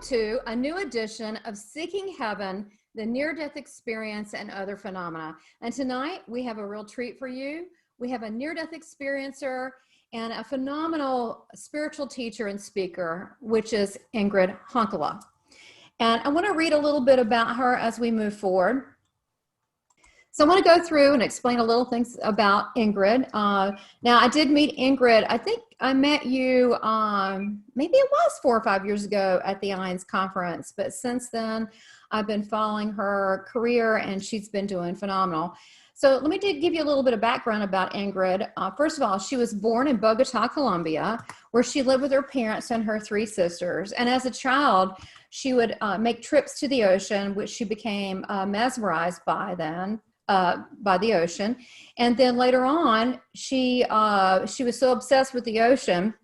to a new edition of Seeking Heaven, the Near-Death Experience and Other Phenomena. And tonight we have a real treat for you. We have a near-death experiencer and a phenomenal spiritual teacher and speaker, which is Ingrid Honkala. And I want to read a little bit about her as we move forward. So I want to go through and explain a little things about Ingrid. Now, I did meet Ingrid. I think I met you, maybe it was 4 or 5 years ago at the INS conference. But since then, I've been following her career, and she's been doing phenomenal. So let me give you a little bit of background about Ingrid. First of all, she was born in Bogota, Colombia, where she lived with her parents and her 3 sisters. And as a child, she would make trips to the ocean, which she became mesmerized by then. By the ocean. And then later on, she was so obsessed with the ocean,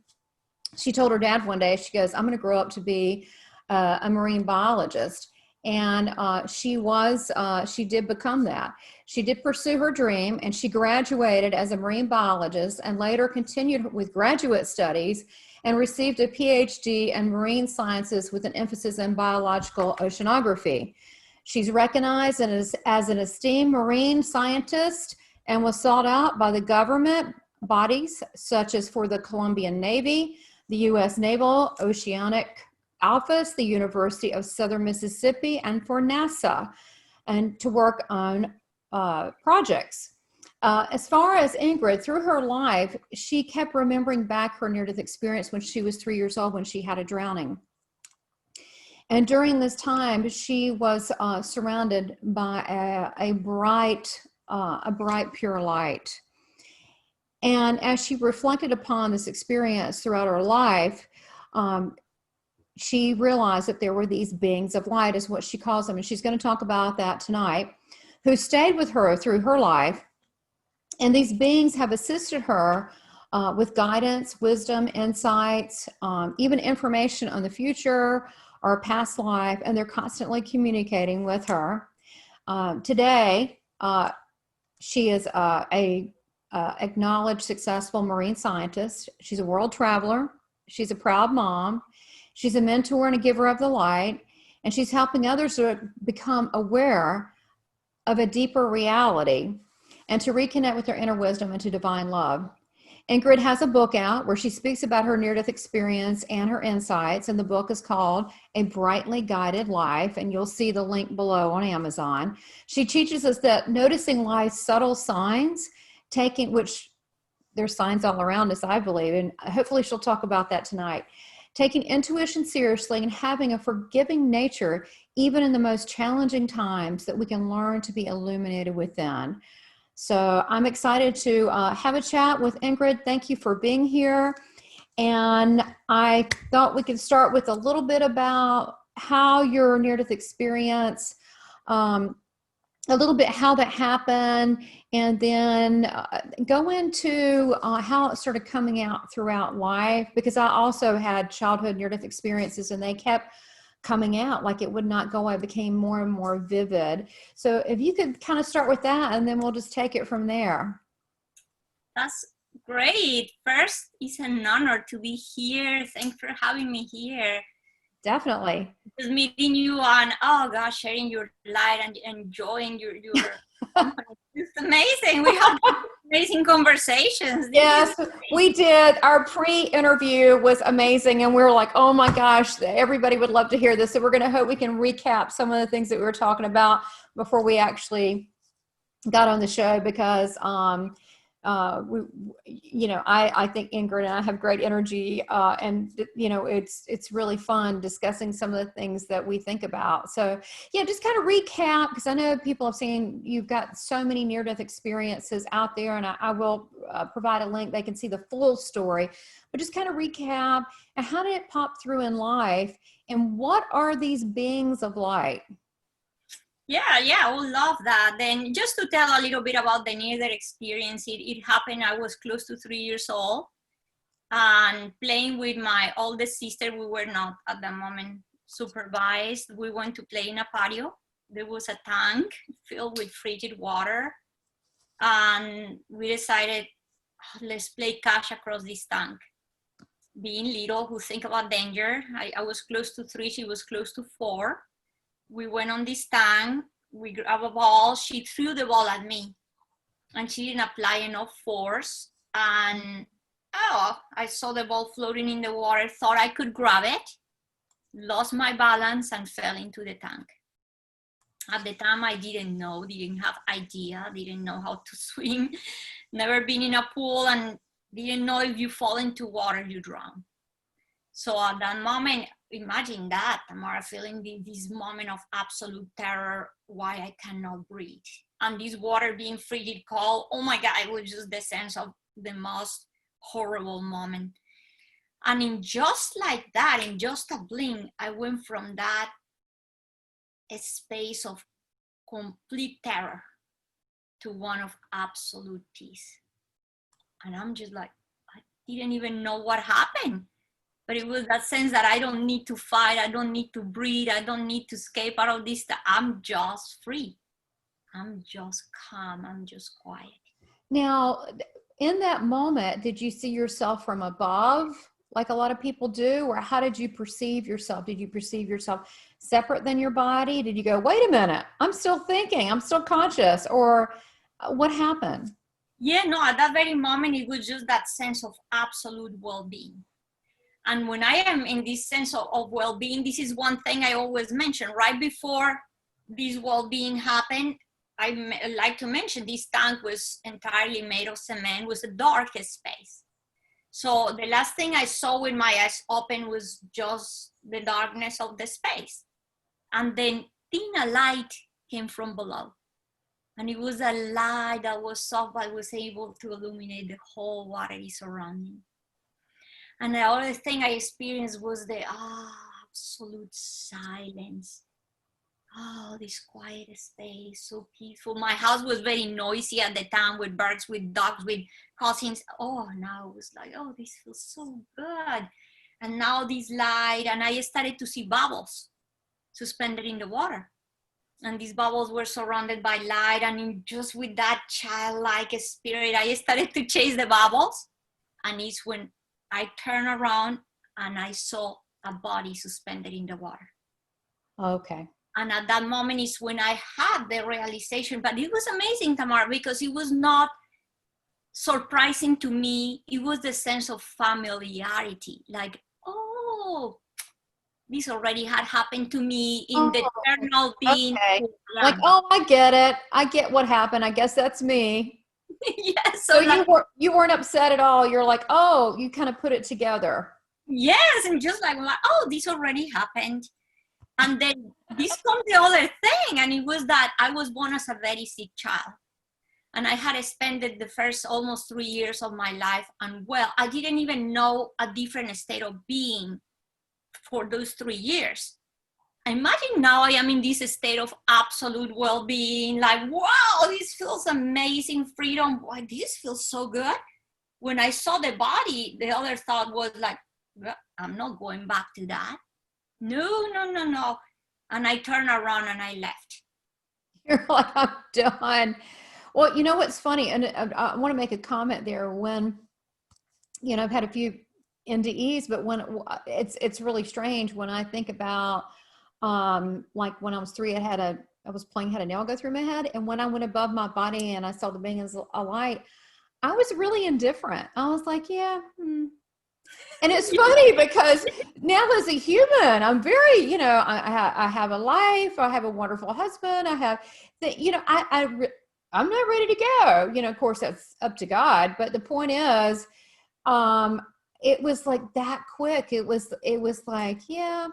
she told her dad one day, she goes, I'm going to grow up to be a marine biologist. And she did become that. She did pursue her dream, and she graduated as a marine biologist and later continued with graduate studies and received a Ph.D. in marine sciences with an emphasis in biological oceanography. She's recognized as an esteemed marine scientist and was sought out by the government bodies such as for the Colombian Navy, the U.S. Naval Oceanic Office, the University of Southern Mississippi, and for NASA, and to work on projects. As far as Ingrid, through her life, she kept remembering back her near-death experience when she was 3 years old when she had a drowning. And during this time, she was surrounded by a bright, pure light. And as she reflected upon this experience throughout her life, she realized that there were these beings of light, is what she calls them. And she's going to talk about that tonight, who stayed with her through her life. And these beings have assisted her with guidance, wisdom, insights, even information on the future, or past life, and they're constantly communicating with her. Today, she is a acknowledged successful marine scientist. She's a world traveler. She's a proud mom. She's a mentor and a giver of the light, and she's helping others to become aware of a deeper reality and to reconnect with their inner wisdom and to divine love. Ingrid has a book out where she speaks about her near-death experience and her insights, and the book is called A Brightly Guided Life, and you'll see the link below on Amazon. She teaches us that noticing life's subtle signs, which there's signs all around us, I believe, and hopefully she'll talk about that tonight. Taking intuition seriously and having a forgiving nature, even in the most challenging times, that we can learn to be illuminated within. So I'm excited to have a chat with Ingrid. Thank you for being here. And I thought we could start with a little bit about how your near-death experience, a little bit how that happened, and then go into how it started coming out throughout life, because I also had childhood near-death experiences and they kept coming out, like it would not go away. It became more and more vivid. So if you could kind of start with that, and then we'll just take it from there. That's great. First, it's an honor to be here. Thanks for having me here. Definitely. Just meeting you on, oh gosh, sharing your light and enjoying your company. It's amazing. We have amazing conversations. Yes, we did. Our pre-interview was amazing, and we were like, oh my gosh, everybody would love to hear this. So we're going to hope we can recap some of the things that we were talking about before we actually got on the show, because I think Ingrid and I have great energy, and it's really fun discussing some of the things that we think about. So yeah, just kind of recap, because I know people have seen you've got so many near-death experiences out there, and I will provide a link. They can see the full story, but just kind of recap, and how did it pop through in life, and what are these beings of light? Yeah, I would love that. Then just to tell a little bit about the near-death experience, it happened, I was close to 3 years old, and playing with my oldest sister. We were not at the moment supervised. We went to play in a patio. There was a tank filled with frigid water, and we decided, let's play catch across this tank. being little, who think about danger. I was close to 3, she was close to 4. We went on this tank, we grabbed a ball, she threw the ball at me, and she didn't apply enough force. And I saw the ball floating in the water, thought I could grab it, lost my balance, and fell into the tank. At the time, I didn't have idea, didn't know how to swim, never been in a pool, and didn't know if you fall into water, you drown. So at that moment, imagine that, Tamara, feeling this moment of absolute terror, why I cannot breathe. And this water being frigid cold, oh my God, it was just the sense of the most horrible moment. And in just like that, in just a blink, I went from that space of complete terror to one of absolute peace. And I'm just like, I didn't even know what happened. But it was that sense that I don't need to fight, I don't need to breathe, I don't need to escape out of this. I'm just free. I'm just calm, I'm just quiet. Now, in that moment, did you see yourself from above, like a lot of people do? Or how did you perceive yourself? Did you perceive yourself separate than your body? Did you go, wait a minute, I'm still thinking, I'm still conscious? Or what happened? Yeah, no, at that very moment, it was just that sense of absolute well-being. And when I am in this sense of well-being, this is one thing I always mention. Right before this well-being happened, I like to mention this tank was entirely made of cement, was the darkest space. So the last thing I saw with my eyes open was just the darkness of the space. And then a light came from below. And it was a light that was soft, but was able to illuminate the whole watery surrounding. And the other thing I experienced was the absolute silence. Oh, this quiet space, so peaceful. My house was very noisy at the time, with birds, with dogs, with cousins. Oh, now it was like, oh, this feels so good. And now this light, and I started to see bubbles suspended in the water. And these bubbles were surrounded by light, and just with that childlike spirit, I started to chase the bubbles. And it's when I turned around and I saw a body suspended in the water. Okay. And at that moment is when I had the realization. But it was amazing, Tamara, because it was not surprising to me. It was the sense of familiarity, like, oh, this already had happened to me in the eternal being. Okay. Like, oh, I get it. I get what happened. I guess that's me. Yes. So like, you weren't upset at all. You're like, oh, you kind of put it together. Yes, and just like, oh, this already happened. And then this comes the other thing, and it was that I was born as a very sick child. And I had spent the first almost 3 years of my life unwell. I didn't even know a different state of being for those 3 years. Imagine now I am in this state of absolute well-being, like, wow, this feels amazing, freedom. Why, this feels so good. When I saw the body, the other thought was like, well, I'm not going back to that. No. And I turned around and I left. You're like, I'm done. Well, you know what's funny, and I want to make a comment there. When, you know, I've had a few NDEs, but when it's really strange when I think about, like when I was 3, I was playing, had a nail go through my head, and when I went above my body and I saw the being as a light, I was really indifferent. I was like, yeah. And it's funny because now as a human, I'm very, you know, I have a life, I have a wonderful husband, I have, you know, I'm not ready to go. You know, of course that's up to God, but the point is, it was like that quick. It was like, yeah,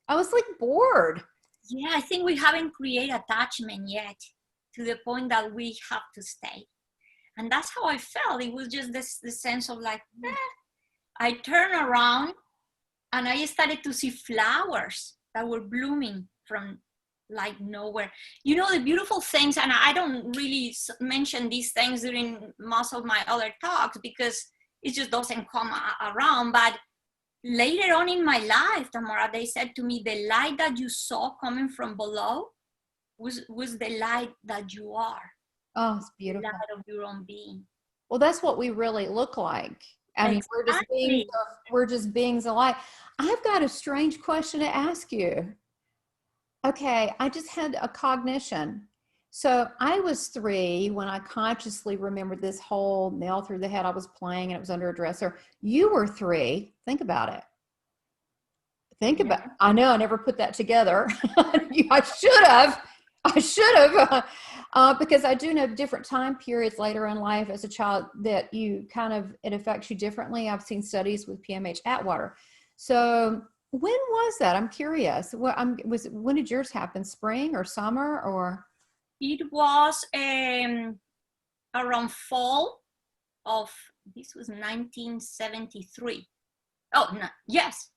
I was like bored. Yeah, I think we haven't created attachment yet to the point that we have to stay. And that's how I felt. It was just this sense of like, I turned around and I started to see flowers that were blooming from like nowhere. You know, the beautiful things, and I don't really mention these things during most of my other talks because it just doesn't come around. But later on in my life, Tamara, they said to me, the light that you saw coming from below was the light that you are. Oh, it's beautiful. The light of your own being. Well, that's what we really look like I mean, Exactly. we're just beings alike. I've got a strange question to ask you. Okay, I just had a cognition. So I was 3 when I consciously remembered this whole nail through the head. I was playing and it was under a dresser. You were 3. Think about it. Yeah. I know I never put that together. I should have. Because I do know different time periods later in life as a child that it affects you differently. I've seen studies with PMH Atwater. So when was that? I'm curious. When did yours happen? Spring or summer or? It was around fall of, this was 1973. Oh, no, yes.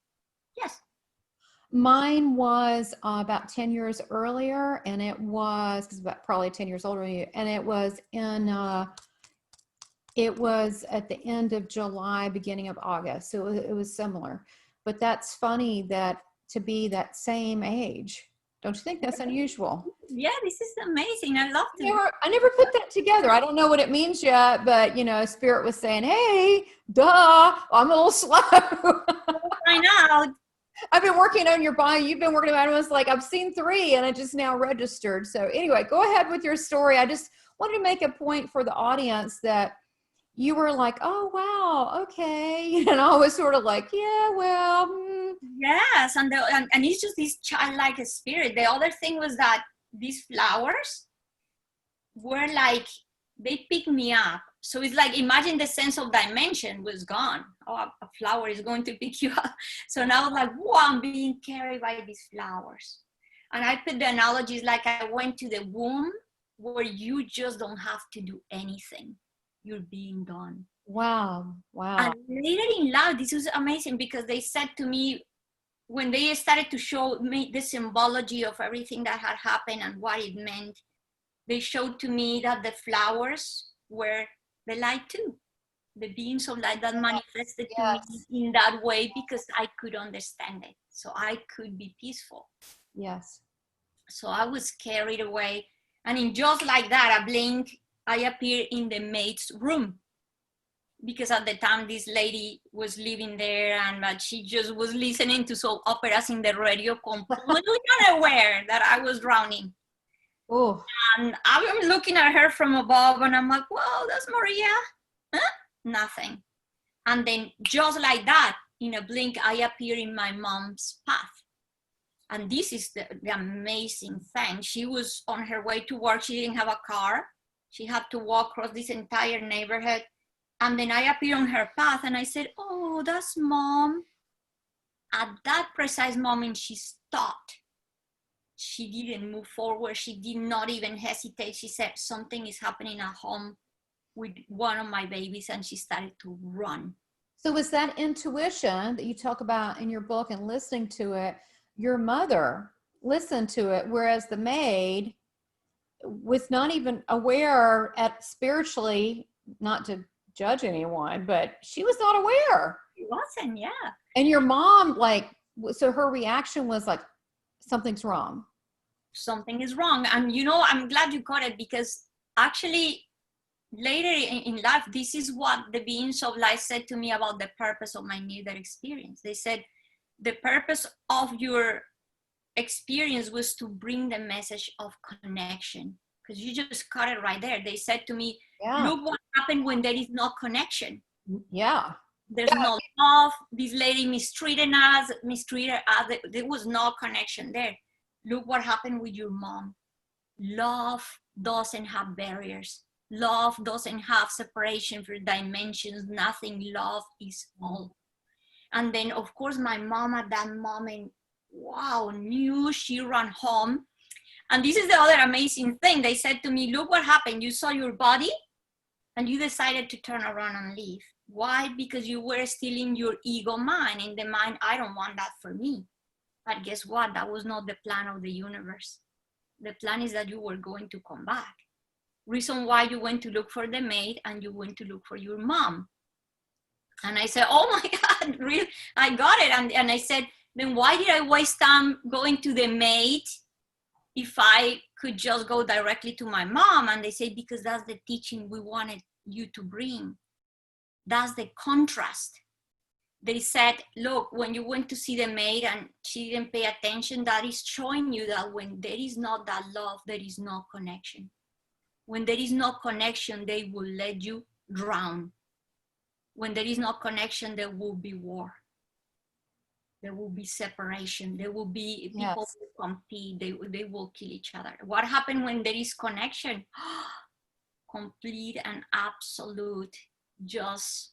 Mine was about 10 years earlier, and it was about probably 10 years older than you, and it was at the end of July, beginning of August. So it was similar. But that's funny that to be that same age. Don't you think that's unusual? Yeah, this is amazing. I love to. I never put that together. I don't know what it means yet, but Spirit was saying, hey, duh, I'm a little slow. Find out. I've been working on your body. You've been working on it. I was like, I've seen 3 and I just now registered. So anyway, go ahead with your story. I just wanted to make a point for the audience that you were like, oh, wow, okay. And I was sort of like, yeah, well. Yes, and it's just this childlike spirit. The other thing was that these flowers were like, they picked me up. So it's like, imagine the sense of dimension was gone. Oh, a flower is going to pick you up. So now I was like, wow, I'm being carried by these flowers. And I put the analogies like I went to the womb where you just don't have to do anything. You're being done. Wow. And later in life, this was amazing because they said to me, when they started to show me the symbology of everything that had happened and what it meant, they showed to me that the flowers were the light too, the beings of light that manifested to me in that way because I could understand it. So I could be peaceful. Yes. So I was carried away. And in just like that, a blink, I appeared in the maid's room. Because at the time this lady was living there and she just was listening to soap operas in the radio, completely unaware that I was drowning. Oh. And I'm looking at her from above and I'm like, whoa, that's Maria. Huh? Nothing. And then just like that, in a blink, I appear in my mom's path. And this is the amazing thing. She was on her way to work. She didn't have a car. She had to walk across this entire neighborhood. And then I appeared on her path and I said, oh, that's Mom. At that precise moment, she stopped. She didn't move forward. She did not even hesitate. She said, something is happening at home with one of my babies, and she started to run. So was that intuition that you talk about in your book and listening to it, your mother listened to it, whereas the maid was not even aware spiritually, not to judge anyone, but she was not aware. She wasn't, yeah. And your mom, so her reaction was like, something's wrong. Something is wrong. And I'm glad you caught it because actually later in life, this is what the beings of light said to me about the purpose of my near-death experience. They said, the purpose of your experience was to bring the message of connection. Because you just caught it right there. They said to me, look what happened when there is no connection. Yeah. There's no love. This lady mistreated us. There was no connection there. Look what happened with your mom. Love doesn't have barriers. Love doesn't have separation for dimensions. Nothing. Love is all. And then, of course, my mom at that moment, wow, knew. She ran home. And this is the other amazing thing. They said to me, look what happened. You saw your body and you decided to turn around and leave. Why? Because you were still in your ego mind, in the mind, I don't want that for me. But guess what? That was not the plan of the universe. The plan is that you were going to come back. Reason why you went to look for the maid and you went to look for your mom. And I said, oh my God, really? I got it. And I said, then why did I waste time going to the maid if I could just go directly to my mom? And they say, because that's the teaching we wanted you to bring. That's the contrast. They said, look, when you went to see the maid and she didn't pay attention, that is showing you that when there is not that love, there is no connection. When there is no connection, they will let you drown. When there is no connection, there will be war. There will be separation. There will be people who compete. They will kill each other. What happens when there is connection? Complete and absolute, just,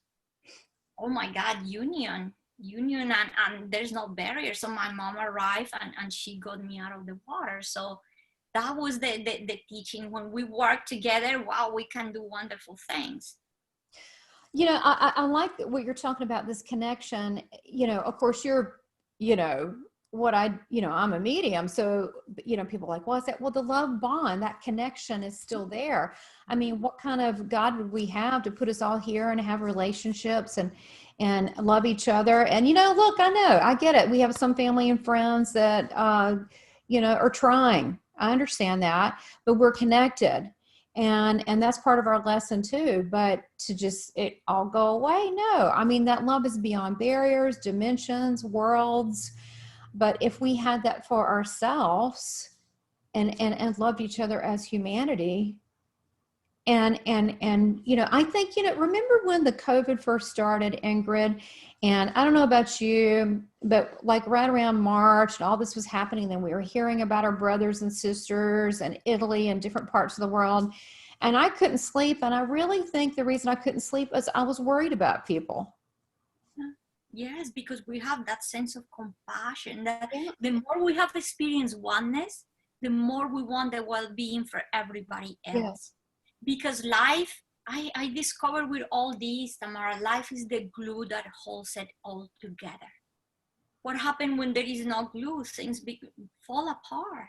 oh my God, union, and there's no barrier. So my mom arrived and she got me out of the water. So that was the teaching. When we work together, wow, we can do wonderful things. You know, I like what you're talking about, this connection. You know, of course, you're, you know, I'm a medium. So, you know, people are like, well, is that, well, the love bond, that connection is still there. I mean, what kind of God would we have to put us all here and have relationships and love each other? And, you know, look, I get it. We have some family and friends that, you know, are trying. I understand that, but we're connected. And that's part of our lesson too, but to just, it all go away. No, I mean, that love is beyond barriers, dimensions, worlds. But if we had that for ourselves and loved each other as humanity, and, you know, I think, you know, remember when the COVID first started, Ingrid, and I don't know about you, but like right around March and all this was happening, then we were hearing about our brothers and sisters in Italy and different parts of the world. And I couldn't sleep. And I really think the reason I couldn't sleep is I was worried about people. Yes, because we have that sense of compassion, that the more we have experienced oneness, the more we want the well-being for everybody else. Yes. Because life, I discovered with all these, Tamara, life is the glue that holds it all together. What happens when there is no glue? Things fall apart.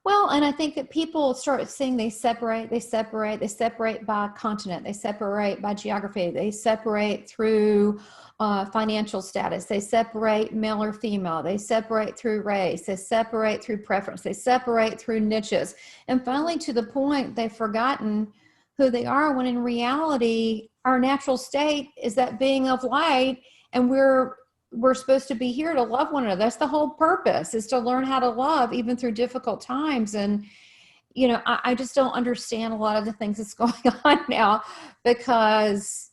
Well, and I think that people start seeing they separate by continent, they separate by geography, they separate through financial status, they separate male or female, they separate through race, they separate through preference, they separate through niches. And finally, to the point, they've forgotten who they are, when in reality, our natural state is that being of light, and we're supposed to be here to love one another. That's the whole purpose, is to learn how to love even through difficult times. And, you know, I just don't understand a lot of the things that's going on now, because,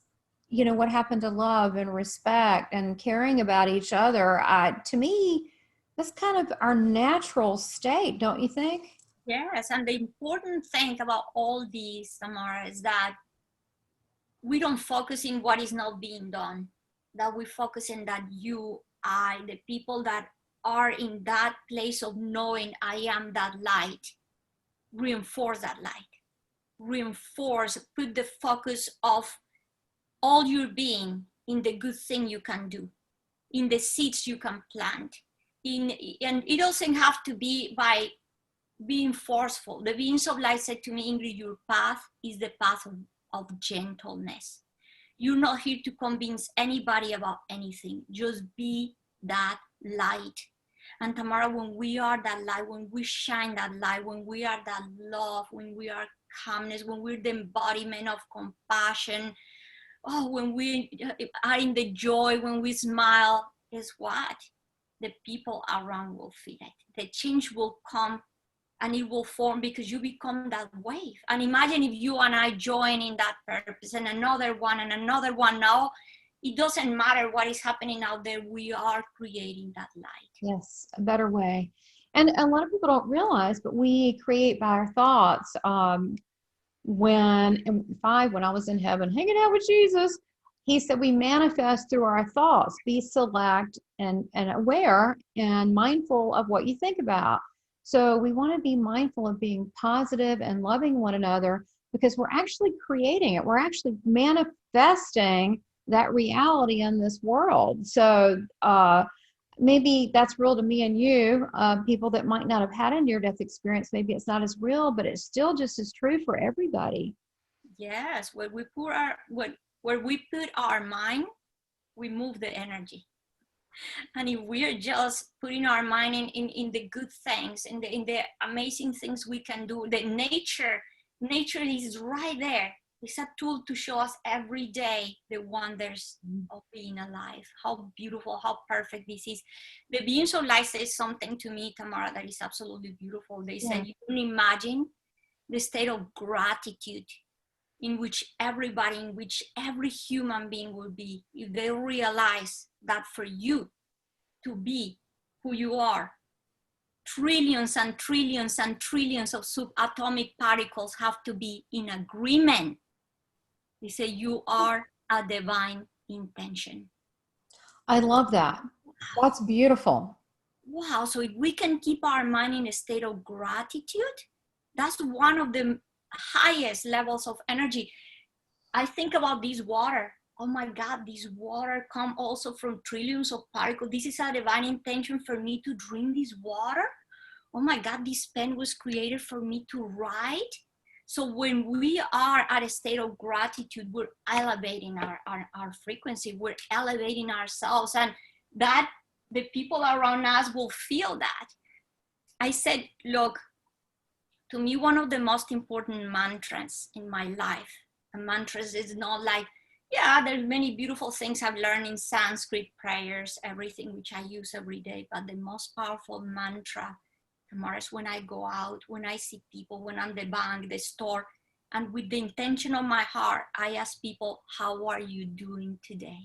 you know, what happened to love and respect and caring about each other? To me, that's kind of our natural state, don't you think? Yes, and the important thing about all these, Tamara, is that we don't focus in what is not being done, that we focus in that the people that are in that place of knowing I am that light, reinforce that light, put the focus of all your being in the good thing you can do, in the seeds you can plant, and it doesn't have to be by being forceful. The beings of light said to me, Ingrid, your path is the path of gentleness. You're not here to convince anybody about anything. Just be that light. And Tamara, when we are that light, when we shine that light, when we are that love, when we are calmness, when we're the embodiment of compassion, when we are in the joy, when we smile, guess what? The people around will feel it. The change will come and it will form, because you become that wave. And imagine if you and I join in that purpose, and another one and another one. Now, it doesn't matter what is happening out there. We are creating that light. Yes, a better way. And a lot of people don't realize, but we create by our thoughts. When I was in heaven hanging out with Jesus, he said we manifest through our thoughts. Be select and aware and mindful of what you think about. So we want to be mindful of being positive and loving one another, because we're actually creating it. We're actually manifesting that reality in this world. So maybe that's real to me and you, people that might not have had a near-death experience. Maybe it's not as real, but it's still just as true for everybody. Yes, where we put our mind, we move the energy. And if we're just putting our mind in the good things, in the amazing things we can do, the nature is right there. It's a tool to show us every day the wonders of being alive. How beautiful, how perfect this is. The beings of light says something to me, Tamara, that is absolutely beautiful. They said, you can imagine the state of gratitude in which every human being will be if they realize that for you to be who you are, trillions and trillions and trillions of subatomic particles have to be in agreement. They say you are a divine intention. I love that. That's beautiful. Wow, so if we can keep our mind in a state of gratitude, that's one of the highest levels of energy. I think about this water. Oh my God, this water come also from trillions of particles. This is a divine intention for me to drink this water. Oh my God, this pen was created for me to write. So when we are at a state of gratitude, we're elevating our frequency, we're elevating ourselves, and that the people around us will feel that. I said, look, to me, one of the most important mantras in my life, and mantras is not like, yeah, there's many beautiful things I've learned in Sanskrit prayers, everything which I use every day, but the most powerful mantra, Tamara, is when I go out, when I see people, when I'm at the bank, the store, and with the intention of my heart, I ask people, how are you doing today?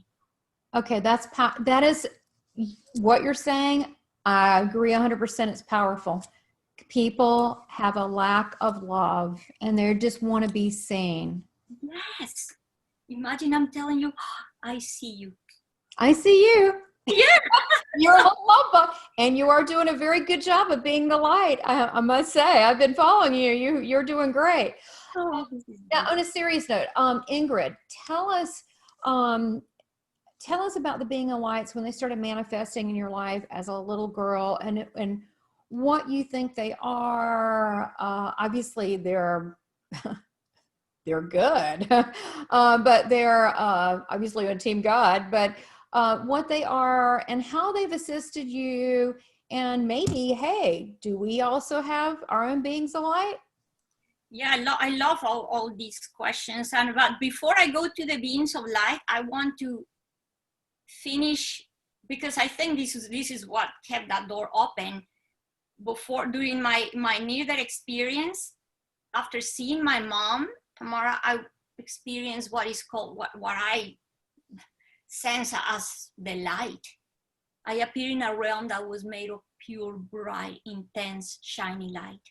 Okay, that is what you're saying. I agree 100%. It's powerful. People have a lack of love and they just want to be seen. Yes. Imagine I'm telling you, I see you. I see you. Yeah. You're a love bug, and you are doing a very good job of being the light. I must say, I've been following you. You're doing great. Oh, Now, on a serious note, Ingrid, tell us about the being of lights when they started manifesting in your life as a little girl, and what you think they are. Obviously, they're they're good, but they're obviously on Team God. But what they are and how they've assisted you, and maybe, hey, do we also have our own beings of light? Yeah, I love all these questions. But before I go to the beings of light, I want to finish, because I think this is what kept that door open. During my near-death experience, after seeing my mom, Tamara, I experienced what is called, what I sense as the light. I appeared in a realm that was made of pure, bright, intense, shiny light.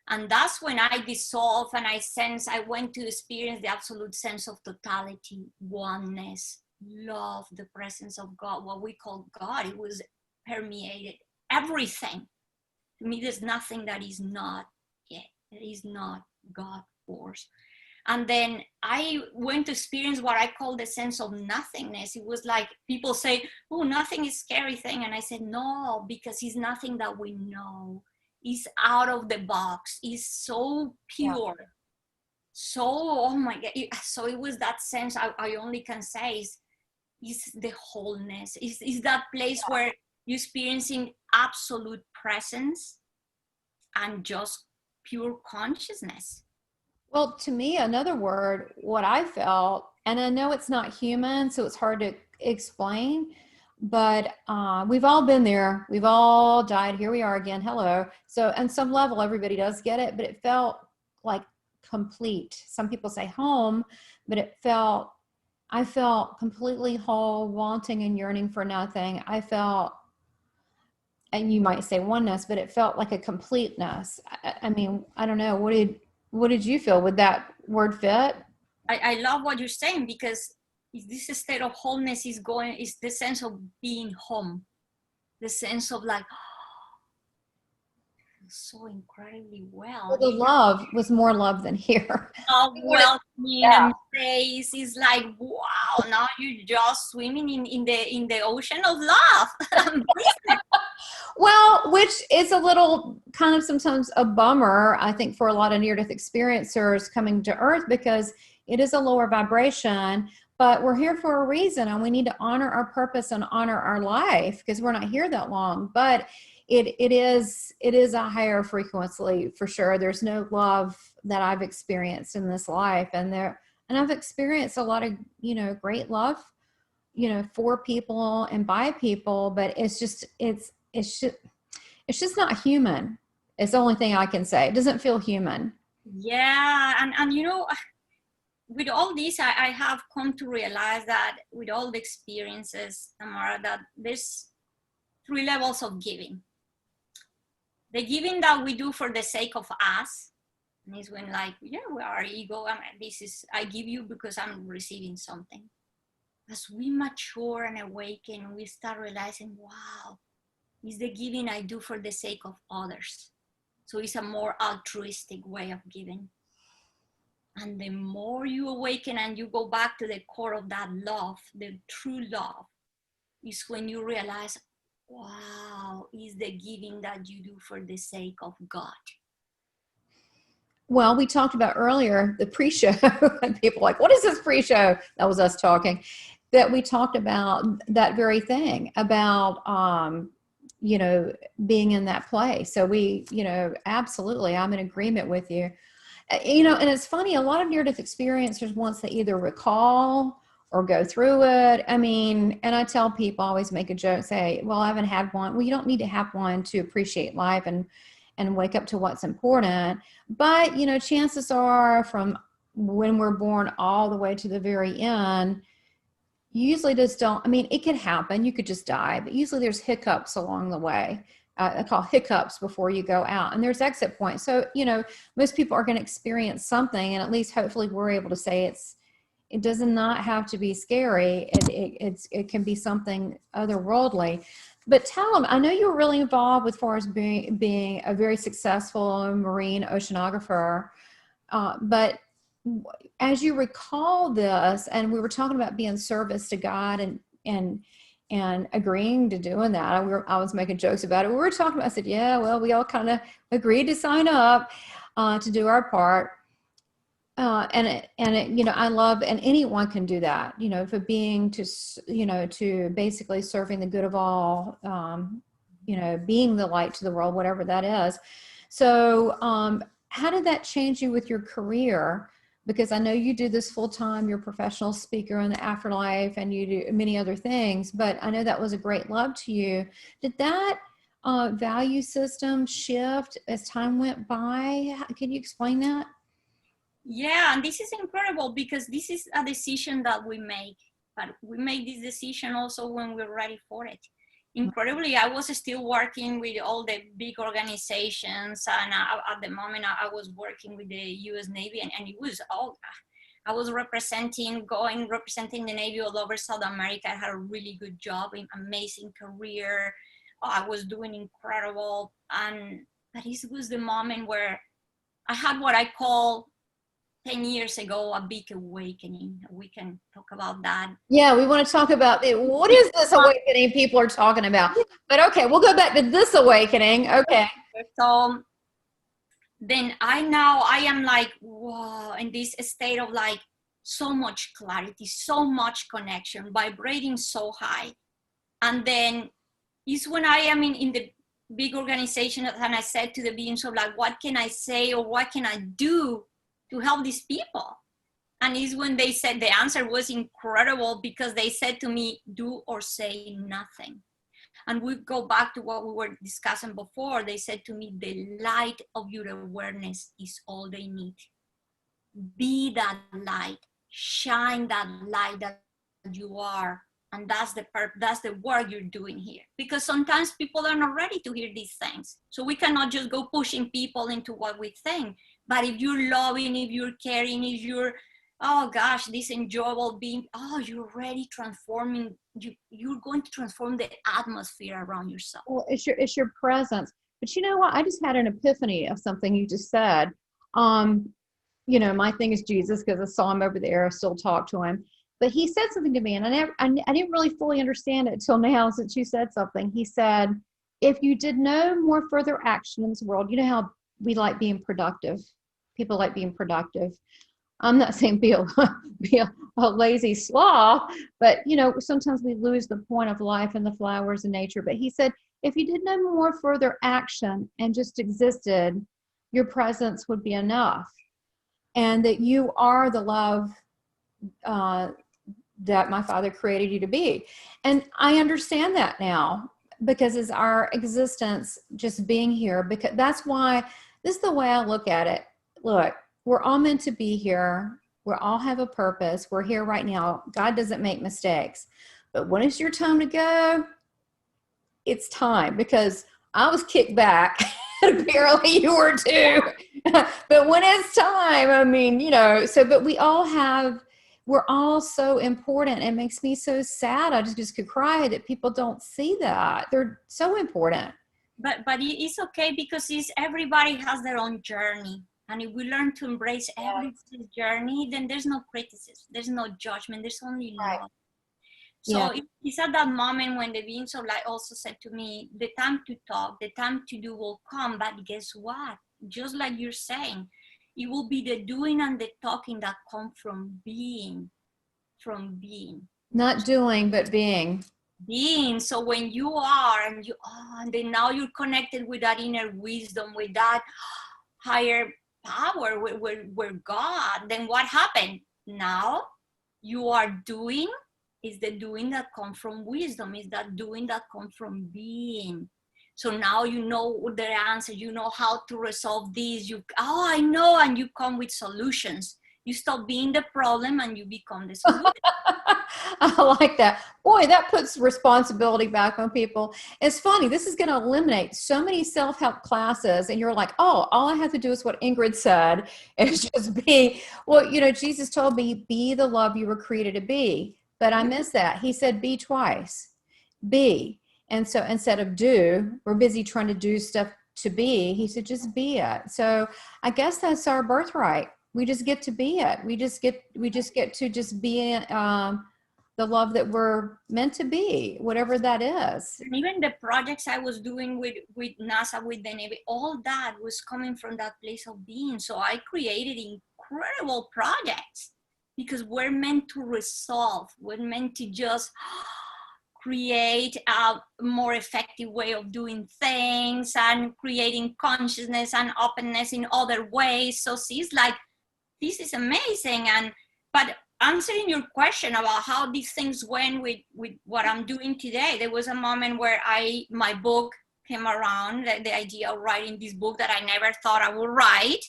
And that's when I dissolved and I went to experience the absolute sense of totality, oneness, love, the presence of God, what we call God. It was permeated everything. To me, there's nothing that is not yet. There is not God force. And then I went to experience what I call the sense of nothingness. It was like people say, oh, nothing is a scary thing. And I said, no, because it's nothing that we know. It's out of the box. It's so pure. Yeah. So, oh my God. So it was that sense I only can say is the wholeness. Is that place where you're experiencing absolute presence and just pure consciousness. Well, to me, another word, what I felt, and I know it's not human, so it's hard to explain, but we've all been there. We've all died. Here we are again. Hello. So on some level, everybody does get it, but it felt like complete. Some people say home, but I felt completely whole, wanting and yearning for nothing. I felt, and you might say oneness, but it felt like a completeness. I mean, I don't know. What did you feel? Would that word fit? I love what you're saying, because this state of wholeness is the sense of being home, the sense of like, so incredibly well. The love was more love than here. Oh, welcoming embrace is like, wow, now you're just swimming in the ocean of love. Well, which is a little kind of sometimes a bummer, I think, for a lot of near-death experiencers coming to Earth, because it is a lower vibration, but we're here for a reason, and we need to honor our purpose and honor our life, because we're not here that long. But it is a higher frequency for sure. There's no love that I've experienced in this life, and I've experienced a lot of, you know, great love, you know, for people and by people, but it's just not human. It's the only thing I can say. It doesn't feel human. Yeah, and you know, with all this, I have come to realize that with all the experiences, Tamara, that there's 3 levels of giving. The giving that we do for the sake of us, and it's when like, yeah, we are ego, I give you because I'm receiving something. As we mature and awaken, we start realizing, wow, it's the giving I do for the sake of others. So it's a more altruistic way of giving. And the more you awaken and you go back to the core of that love, the true love, is when you realize, wow, is the giving that you do for the sake of God. Well, we talked about earlier the pre-show, and people are like, what is this pre-show? That was us talking. That we talked about that very thing about, you know, being in that place. So we, you know, absolutely, I'm in agreement with you. You know, and it's funny, a lot of near-death experiencers, once they either recall or go through it, I mean, and I tell people, I always make a joke, say, well, I haven't had one. Well, you don't need to have one to appreciate life and wake up to what's important. But, you know, chances are from when we're born all the way to the very end, you usually just don't, I mean, it could happen. You could just die, but usually there's hiccups along the way. I call hiccups before you go out, and there's exit points. So, you know, most people are going to experience something, and at least hopefully we're able to say it does not have to be scary. It can be something otherworldly. But tell them, I know you were really involved with far as being a very successful marine oceanographer, but as you recall this, and we were talking about being service to God and agreeing to doing that. I was making jokes about it. We were talking about, I said, yeah, well, we all kind of agreed to sign up to do our part. You know, I love, and anyone can do that, you know, for being to, you know, to basically serving the good of all, you know, being the light to the world, whatever that is. So how did that change you with your career? Because I know you do this full time, you're a professional speaker in the afterlife, and you do many other things, but I know that was a great love to you. Did that value system shift as time went by? Can you explain that? Yeah, and this is incredible because this is a decision that we make, but we make this decision also when we're ready for it. Incredibly, I was still working with all the big organizations, and at the moment I was working with the US Navy, and it was all, I was representing the Navy all over South America. I had a really good job, an amazing career. I was doing incredible, but it was the moment where I had what I call 10 years ago, a big awakening. We can talk about that. Yeah, we want to talk about it. What is this awakening people are talking about? But okay, we'll go back to this awakening. Okay. So then I am like, whoa, in this state of like so much clarity, so much connection, vibrating so high. And then is when I am in the big organization, and I said to the beings of like, what can I say or what can I do to help these people? And is when they said, the answer was incredible, because they said to me, do or say nothing. And we go back to what we were discussing before. They said to me, the light of your awareness is all they need. Be that light, shine that light that you are. And that's the work you're doing here. Because sometimes people are not ready to hear these things. So we cannot just go pushing people into what we think. But if you're loving, if you're caring, if you're, oh gosh, this enjoyable being, oh, you're already transforming, you're going to transform the atmosphere around yourself. Well, it's your presence. But you know what? I just had an epiphany of something you just said. You know, my thing is Jesus, because I saw him over there. I still talk to him. But he said something to me, and I didn't really fully understand it until now, since you said something. He said, if you did no more further action in this world, you know how we like being productive. People like being productive. I'm not saying be a lazy sloth, but, you know, sometimes we lose the point of life and the flowers and nature. But he said, if you did no more further action and just existed, your presence would be enough. And that you are the love that my Father created you to be. And I understand that now, because it's our existence just being here, because that's why, this is the way I look at it. Look, we're all meant to be here. We all have a purpose. We're here right now. God doesn't make mistakes. But when it's your time to go, it's time, because I was kicked back. Apparently you were too. But when it's time, I mean, you know, so, but we all have, we're all so important. It makes me so sad. I just could cry that people don't see that. They're so important. But it's okay, because everybody has their own journey. And if we learn to embrace everybody's journey, then there's no criticism, there's no judgment, there's only love. Right. So it's at that moment when the beings of light also said to me, the time to talk, the time to do will come. But guess what? Just like you're saying, it will be the doing and the talking that come from being. Not doing, but being. Being. So when you are, and then now you're connected with that inner wisdom, with that higher power, with God, then what happened? Now you are doing. Is the doing that comes from wisdom, is that doing that comes from being. So now you know the answer, you know how to resolve this, I know, and you come with solutions. You stop being the problem and you become the solution. I like that. Boy, that puts responsibility back on people. It's funny, this is going to eliminate so many self-help classes, and you're like, oh, all I have to do is what Ingrid said, is just be, well, you know, Jesus told me, be the love you were created to be. But I missed that. He said be twice. Be. And so instead of do, we're busy trying to do stuff to be. He said just be it. So I guess that's our birthright. We just get to be it. We just get to just be the love that we're meant to be, whatever that is. And even the projects I was doing with NASA, with the Navy, all that was coming from that place of being. So I created incredible projects. Because we're meant to resolve, we're meant to just create a more effective way of doing things and creating consciousness and openness in other ways. So she's like, this is amazing. But answering your question about how these things went with what I'm doing today, there was a moment where my book came around, the idea of writing this book that I never thought I would write.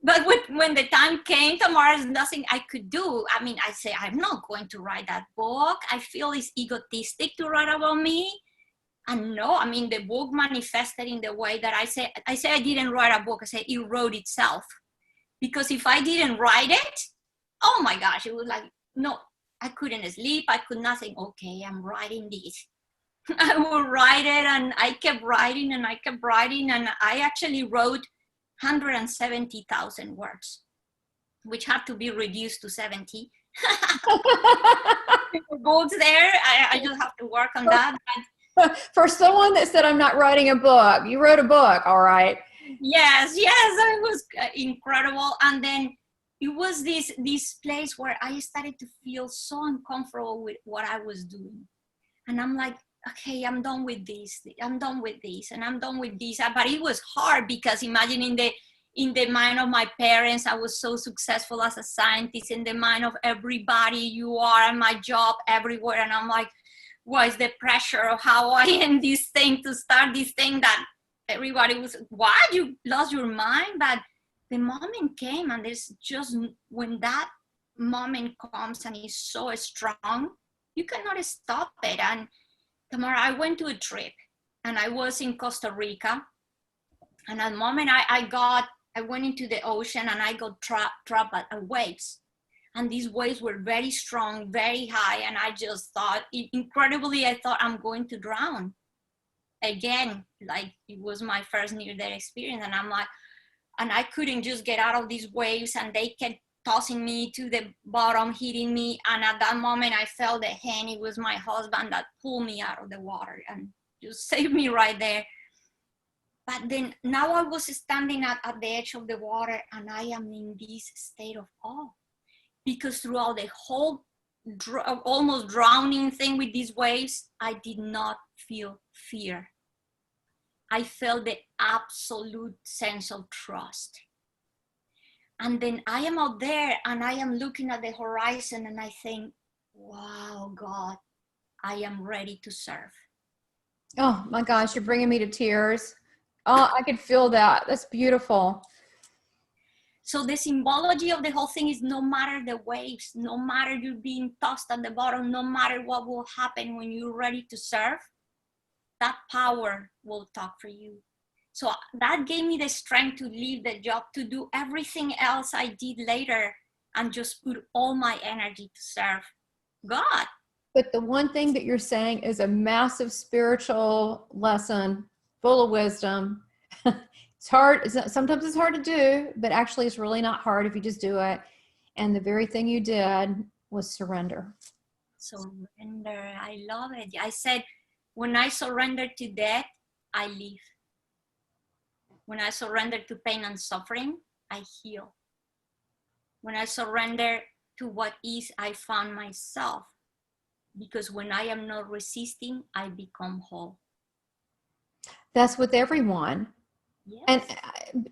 But when the time came, Tamara, there's nothing I could do. I mean, I say, I'm not going to write that book. I feel it's egotistic to write about me. And no, I mean, the book manifested in the way that I say I didn't write a book. I said it wrote itself. Because if I didn't write it, oh my gosh, it was like, no, I couldn't sleep. I could not think, okay, I'm writing this. I will write it, and I kept writing, and I kept writing, and I actually wrote 170,000 words, which have to be reduced to 70. Books there, I just have to work on that. For someone that said, I'm not writing a book, you wrote a book, all right. Yes, it was incredible. And then it was this place where I started to feel so uncomfortable with what I was doing. And I'm like, okay, I'm done with this. I'm done with this, and I'm done with this. But it was hard, because imagine in the mind of my parents, I was so successful as a scientist. In the mind of everybody, you are at my job everywhere, and I'm like, what is the pressure of how I end this thing to start this thing that everybody was, what, you lost your mind? But the moment came, and there's just, when that moment comes and it's so strong, you cannot stop it. And Tamara, I went to a trip, and I was in Costa Rica, and at the moment I went into the ocean, and I got trapped by waves, and these waves were very strong, very high, and I just thought, incredibly, I thought I'm going to drown again. Like, it was my first near-death experience, and I'm like, and I couldn't just get out of these waves, and they kept tossing me to the bottom, hitting me. And at that moment, I felt the hand. It was my husband that pulled me out of the water and just saved me right there. But then now I was standing at the edge of the water, and I am in this state of awe, because throughout the whole almost drowning thing with these waves, I did not feel fear. I felt the absolute sense of trust. And then I am out there and I am looking at the horizon and I think, wow, God, I am ready to serve. Oh my gosh, you're bringing me to tears. Oh, I could feel that. That's beautiful. So the symbology of the whole thing is no matter the waves, no matter you being tossed at the bottom, no matter what will happen when you're ready to serve, that power will talk for you. So that gave me the strength to leave the job, to do everything else I did later and just put all my energy to serve God. But the one thing that you're saying is a massive spiritual lesson, full of wisdom. It's hard. Sometimes it's hard to do, but actually it's really not hard if you just do it. And the very thing you did was surrender. Surrender. I love it. I said, when I surrender to death, I live. When I surrender to pain and suffering, I heal. When I surrender to what is, I found myself. Because when I am not resisting, I become whole. That's with everyone. Yes.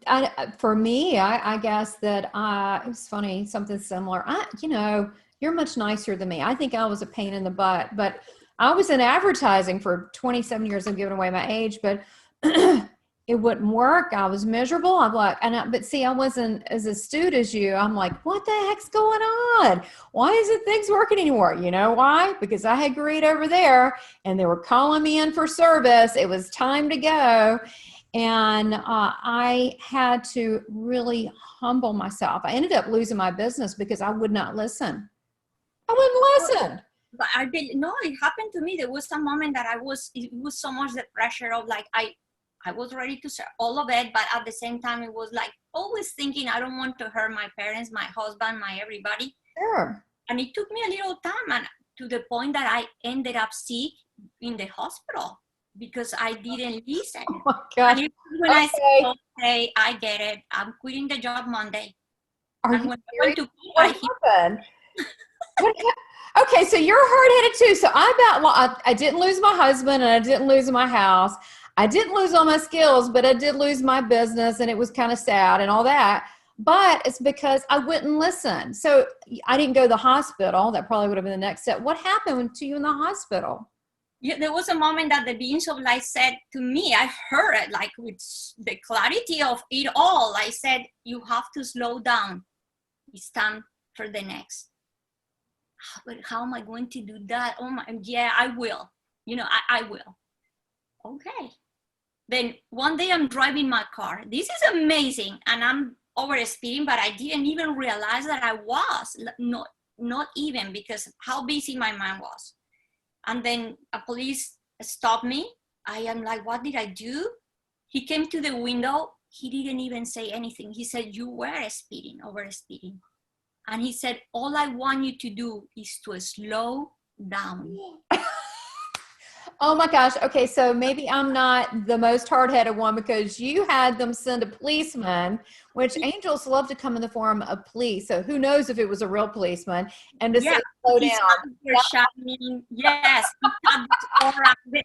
And for me, I guess that it was funny, something similar. You're much nicer than me. I think I was a pain in the butt, but I was in advertising for 27 years. I'm giving away my age, but it wouldn't work. I was miserable. I'm like, but see, I wasn't as astute as you. I'm like, what the heck's going on? Why isn't things working anymore? You know why? Because I had greed over there and they were calling me in for service. It was time to go. And I had to really humble myself. I ended up losing my business because I would not listen. I wouldn't listen. But it happened to me. There was a moment that it was so much the pressure of like, I was ready to serve all of it, but at the same time, it was like always thinking, I don't want to hurt my parents, my husband, my everybody. Sure. And it took me a little time, and to the point that I ended up sick in the hospital because I didn't listen. Oh my gosh. And when I said, okay, I get it. I'm quitting the job Monday. And when I went to what happened? Okay, so you're hard-headed too. So I didn't lose my husband and I didn't lose my house. I didn't lose all my skills, but I did lose my business and it was kind of sad and all that. But it's because I wouldn't listen. So I didn't go to the hospital. That probably would have been the next step. What happened to you in the hospital? Yeah, there was a moment that the beings of light said to me, I heard it like with the clarity of it all. I said, you have to slow down. It's time for the next. But how am I going to do that? Oh my, yeah, I will. I will. Okay. Then one day I'm driving my car. This is amazing. And I'm over speeding, but I didn't even realize that I was not even because how busy my mind was. And then a police stopped me. I am like, what did I do? He came to the window. He didn't even say anything. He said, you were speeding, over speeding. And he said, all I want you to do is to slow down. Oh my gosh. Okay. So maybe I'm not the most hard-headed one because you had them send a policeman, which angels love to come in the form of police. So who knows if it was a real policeman and to say, slow down. Shouting, yes.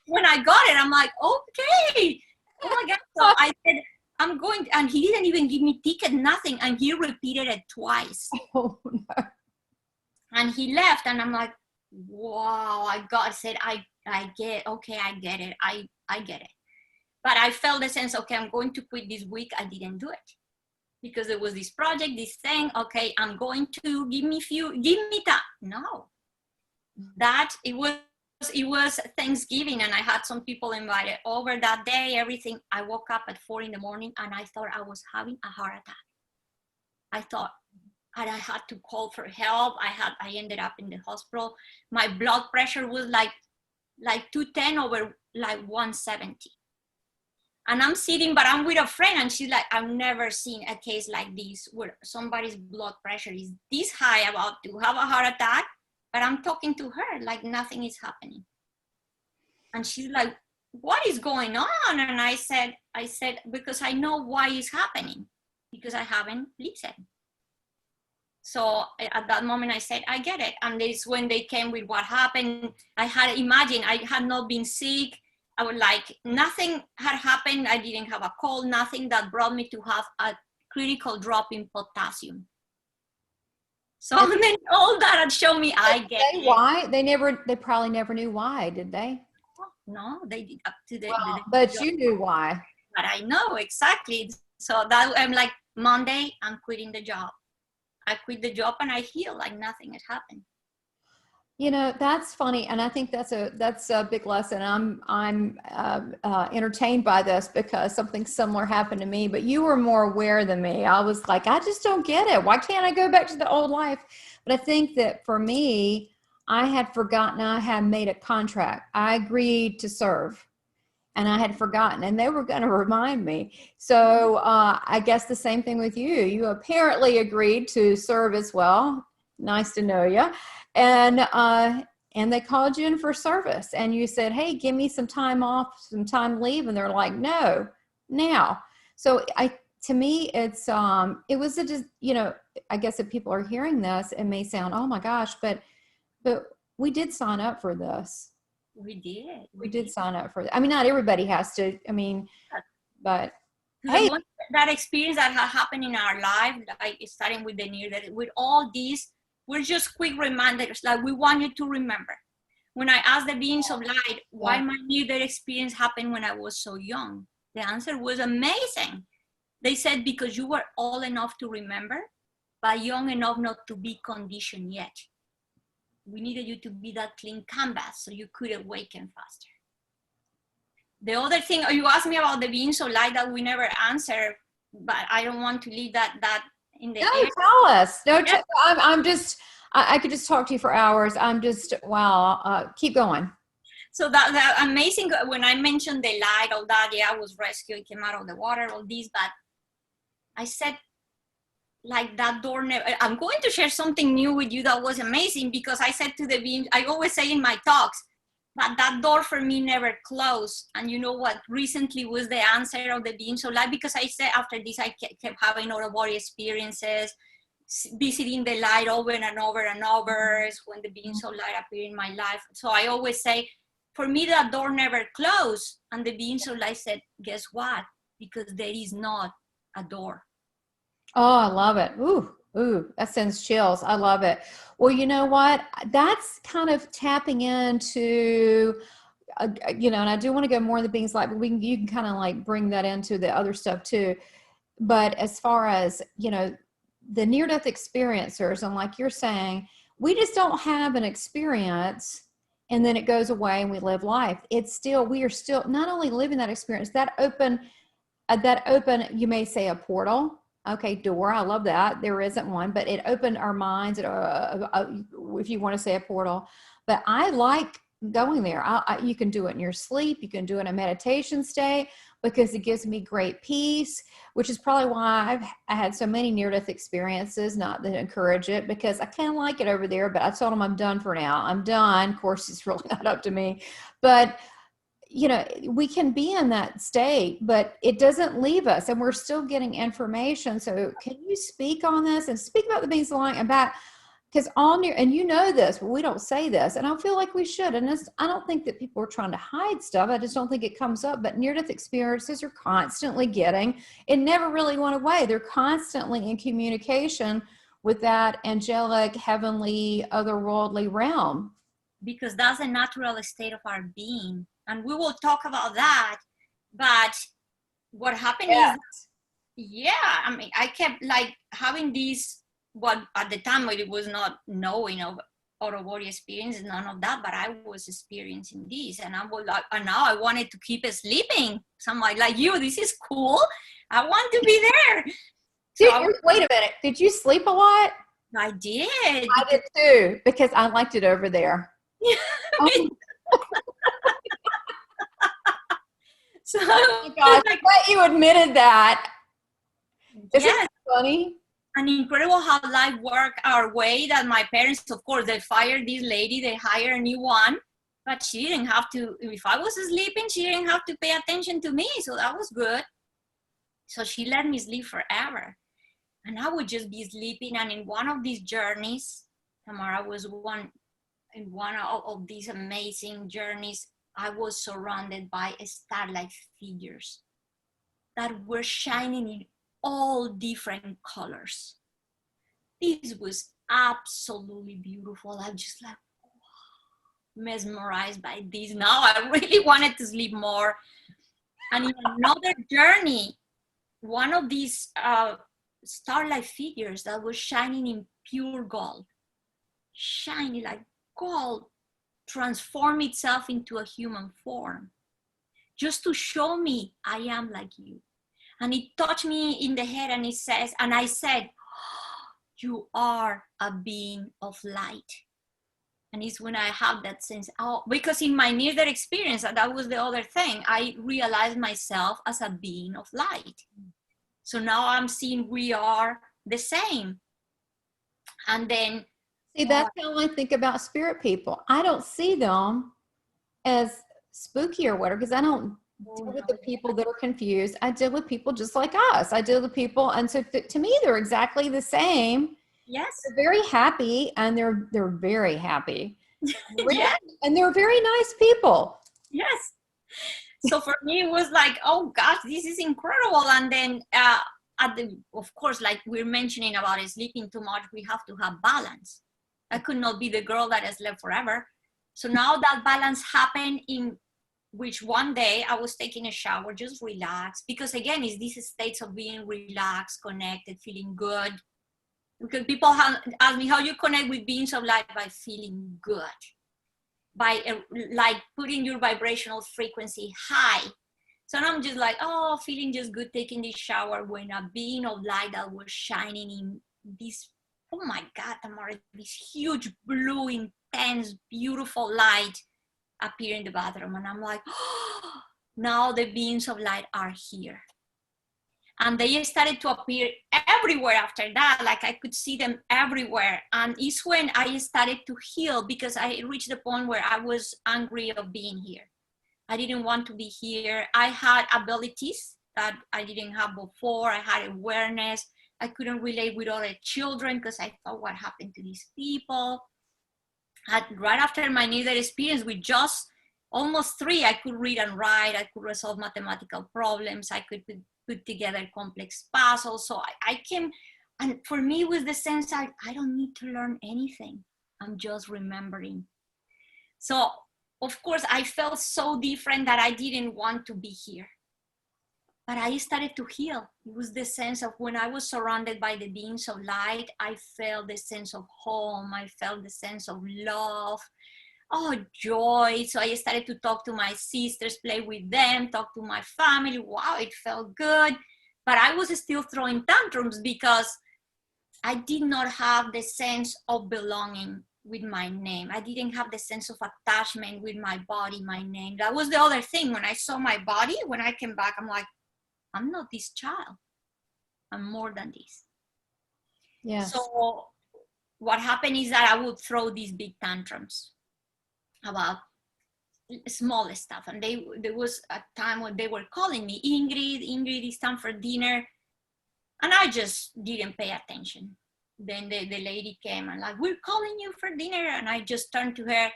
When I got it, I'm like, okay. Oh my God. So I said, I'm going, and he didn't even give me ticket, nothing. And he repeated it twice. Oh no. And he left and I'm like, wow, I said, I get it. I get it. But I felt the sense, okay, I'm going to quit this week. I didn't do it because there was this project, this thing. Okay, I'm going to give me time. No, that it was Thanksgiving and I had some people invited over that day, everything. I woke up at 4 a.m. and I thought I was having a heart attack. I thought, and I had to call for help. I ended up in the hospital. My blood pressure was like 210 over like 170. And I'm sitting, but I'm with a friend and she's like, I've never seen a case like this where somebody's blood pressure is this high about to have a heart attack. But I'm talking to her like nothing is happening. And she's like, what is going on? And I said, because I know why it's happening, because I haven't listened. So at that moment I said, I get it. And this when they came with what happened. I had not been sick. I was like, nothing had happened. I didn't have a cold, nothing that brought me to have a critical drop in potassium. So then all that had shown me I get it. Why? They probably never knew why, did they? No, they did up to the, Well, but you knew why. But I know exactly. So that I'm like, Monday, I'm quitting the job. I quit the job and I heal like nothing had happened. You know, that's funny, and I think that's a big lesson. I'm entertained by this because something similar happened to me, but you were more aware than me. I was like, I just don't get it. Why can't I go back to the old life? But I think that for me, I had forgotten I had made a contract. I agreed to serve, and I had forgotten, and they were going to remind me. So I guess the same thing with you. You apparently agreed to serve as well. Nice to know you. And they called you in for service, and you said, hey, give me some time off, some time leave. And they're like, no, now. So to me, it was you know, I guess if people are hearing this, it may sound, oh my gosh, but we did sign up for this. We did. We did sign up for it. I mean, not everybody has to, I mean, but hey, that experience that had happened in our life, like starting with the near death, with all these, we're just quick reminders, like we want you to remember. When I asked the beings of light, why my near-death experience happened when I was so young, the answer was amazing. They said, because you were old enough to remember, but young enough not to be conditioned yet. We needed you to be that clean canvas so you could awaken faster. The other thing, you asked me about the beings of light that we never answered, but I don't want to leave that in the air. Tell us. No, I'm just, I could just talk to you for hours. I'm just, wow. Keep going. So that amazing, when I mentioned the light, all that, yeah, I was rescued, came out of the water, all this, but I said, like that door never, I'm going to share something new with you that was amazing, because I said to the beings, I always say in my talks, but that door for me never closed. And you know what recently was the answer of the beings of light? Because I said after this, I kept having out-of-body experiences, visiting the light over and over and over when the beings of light appear in my life. So I always say, for me, that door never closed. And the beings of light said, guess what? Because there is not a door. Oh, I love it. Ooh, that sends chills. I love it. Well, you know what? That's kind of tapping into, you know, and I do want to go more into beings like, but you can kind of like bring that into the other stuff too. But as far as, you know, the near-death experiencers, and like you're saying, we just don't have an experience and then it goes away and we live life. It's still, we are still not only living that experience, that open, you may say a portal. Okay, door. I love that. There isn't one, but it opened our minds, if you want to say a portal. But I like going there. You can do it in your sleep. You can do it in a meditation state, because it gives me great peace, which is probably why I had so many near-death experiences, not to encourage it, because I kind of like it over there, but I told them I'm done for now. I'm done. Of course, it's really not up to me. But you know, we can be in that state, but it doesn't leave us, and we're still getting information. So can you speak on this and speak about the beings of light, about, because all near, and you know this, but we don't say this, and I feel like we should. And I don't think that people are trying to hide stuff. I just don't think it comes up. But near-death experiences are constantly getting, it never really went away. They're constantly in communication with that angelic, heavenly, otherworldly realm. Because that's a natural state of our being. And we will talk about that. But what happened is, yeah, I mean, I kept like having these, what at the time it was not knowing of out-of-body experience, none of that, but I was experiencing this. And I was like, and now I wanted to keep sleeping. So I'm like you, this is cool. I want to be there. Wait a minute. Did you sleep a lot? I did. I did too, because I liked it over there. So, oh my gosh, I bet you admitted that. Isn't that funny? And incredible how life worked our way, that my parents, of course, they fired this lady, they hired a new one, but she didn't have to, if I was sleeping, she didn't have to pay attention to me. So that was good. So she let me sleep forever. And I would just be sleeping. And in one of these journeys, Tamara was in one of these amazing journeys, I was surrounded by starlight figures that were shining in all different colors. This was absolutely beautiful. I just like mesmerized by this. Now I really wanted to sleep more. And in another journey, one of these starlight figures that was shining in pure gold, shiny like gold, transformed itself into a human form, just to show me I am like you. And it touched me in the head, and it says, and I said, oh, you are a being of light. And it's when I have that sense, oh, because in my near-death experience, that was the other thing, I realized myself as a being of light. So now I'm seeing we are the same. And then See, that's how I think about spirit people. I don't see them as spooky or whatever, because I don't deal with the people that are confused. I deal with people just like us. I deal with people, and so to me, they're exactly the same. yes, They're very happy, and they're very happy. Really, yes, and they're very nice people. yes. So for me, it was like, oh gosh, this is incredible. And then of course, like we're mentioning about sleeping too much, we have to have balance. I could not be the girl that has slept forever. So now that balance happened, in which one day I was taking a shower, just relaxed, because again, it's these states of being relaxed, connected, feeling good. Because people have asked me, how you connect with beings of light? By feeling good, by like putting your vibrational frequency high. So I'm just like, oh, feeling just good, taking this shower, when a being of light that was shining in this, oh my God, Tamara, this huge blue, intense, beautiful light appear in the bathroom. And I'm like, oh, now the beings of light are here. And they started to appear everywhere after that. Like I could see them everywhere. And it's when I started to heal, because I reached the point where I was angry of being here. I didn't want to be here. I had abilities that I didn't have before. I had awareness. I couldn't relate with other children because I thought, what happened to these people? Right after my near-death experience, with just almost 3, I could read and write. I could resolve mathematical problems. I could put together complex puzzles. So I came, and for me it was the sense I don't need to learn anything. I'm just remembering. So of course I felt so different that I didn't want to be here. But I started to heal. It was the sense of when I was surrounded by the beings of light, I felt the sense of home. I felt the sense of love, oh, joy. So I started to talk to my sisters, play with them, talk to my family. Wow, it felt good. But I was still throwing tantrums because I did not have the sense of belonging with my name. I didn't have the sense of attachment with my body, my name. That was the other thing. When I saw my body, when I came back, I'm like, I'm not this child. I'm more than this. Yes. So what happened is that I would throw these big tantrums about small stuff. And there was a time when they were calling me, Ingrid, it's time for dinner. And I just didn't pay attention. Then the lady came and like, we're calling you for dinner. And I just turned to her.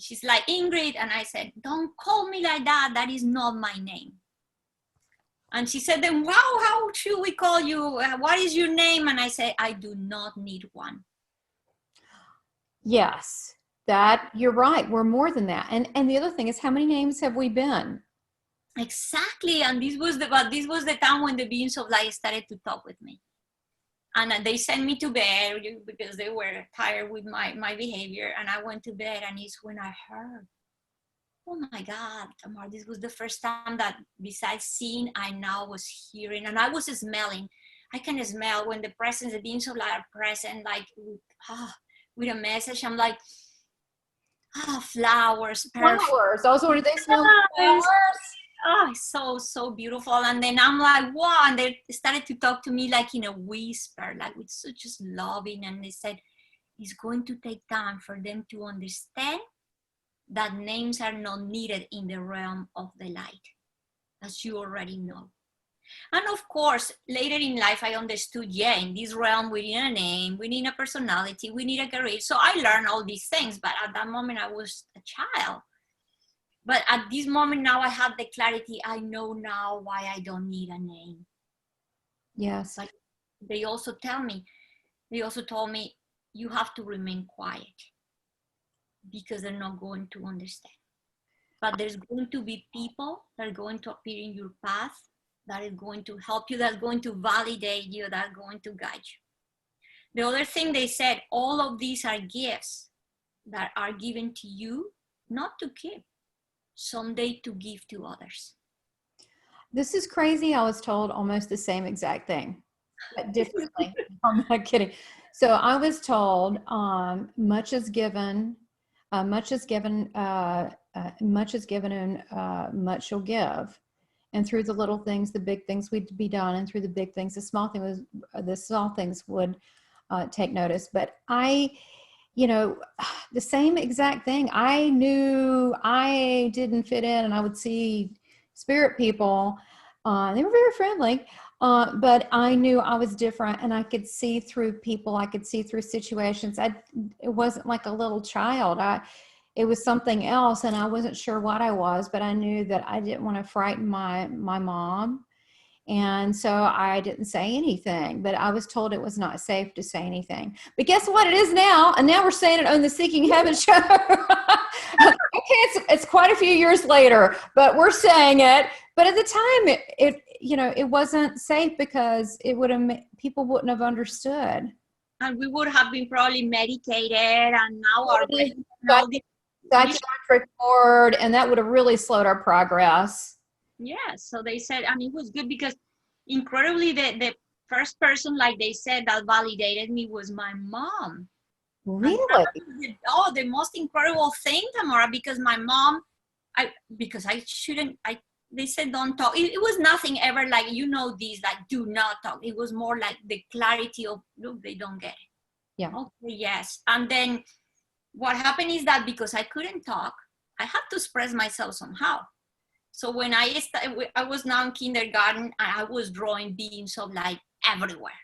She's like, Ingrid. And I said, don't call me like that. That is not my name. And she said, then, wow, how should we call you? What is your name? And I said, I do not need one. Yes, that you're right. We're more than that. And the other thing is, how many names have we been? Exactly. And this was the time when the beings of light started to talk with me. And they sent me to bed because they were tired with my behavior. And I went to bed, and it's when I heard, oh my God, Tamara, this was the first time that besides seeing, I now was hearing, and I was smelling. I can smell when the presence, the beings of light are present, like with a message. I'm like, flowers, perfume. Flowers. I was wondering, they smell flowers. Oh, so beautiful. And then I'm like, wow. And they started to talk to me like in a whisper, like with such just loving. And they said, it's going to take time for them to understand that names are not needed in the realm of the light, as you already know. And of course, later in life, I understood, yeah, in this realm, we need a name, we need a personality, we need a career. So I learned all these things, but at that moment, I was a child. But at this moment now I have the clarity. I know now why I don't need a name. Yes. But they also told me, you have to remain quiet because they're not going to understand. But there's going to be people that are going to appear in your path that is going to help you, that's going to validate you, that are going to guide you. The other thing they said, all of these are gifts that are given to you, not to keep, someday to give to others. This is crazy. I was told almost the same exact thing, but differently. I'm not kidding. So I was told, much is given, much is given, much is given, and much you'll give. And through the little things, the big things would be done, and through the big things, the small things would take notice. But you know, the same exact thing. I knew I didn't fit in, and I would see spirit people. They were very friendly, but I knew I was different, and I could see through people. I could see through situations. It wasn't like a little child. It was something else, and I wasn't sure what I was, but I knew that I didn't want to frighten my mom. And so I didn't say anything, but I was told it was not safe to say anything. But guess what? It is now. And now we're saying it on the Seeking Heaven show. Okay, it's quite a few years later, but we're saying it. But at the time, it wasn't safe because people wouldn't have understood. And we would have been probably medicated, and now our psychiatric ward, and that would have really slowed our progress. Yeah, so they said, and it was good because incredibly the first person, like they said, that validated me was my mom. Really? The most incredible thing, Tamara, because my mom, they said don't talk. It was nothing ever like, this, like do not talk. It was more like the clarity of, look, they don't get it. Yeah. Okay, yes. And then what happened is that because I couldn't talk, I had to express myself somehow. So when I was now in kindergarten, I was drawing beams of light everywhere.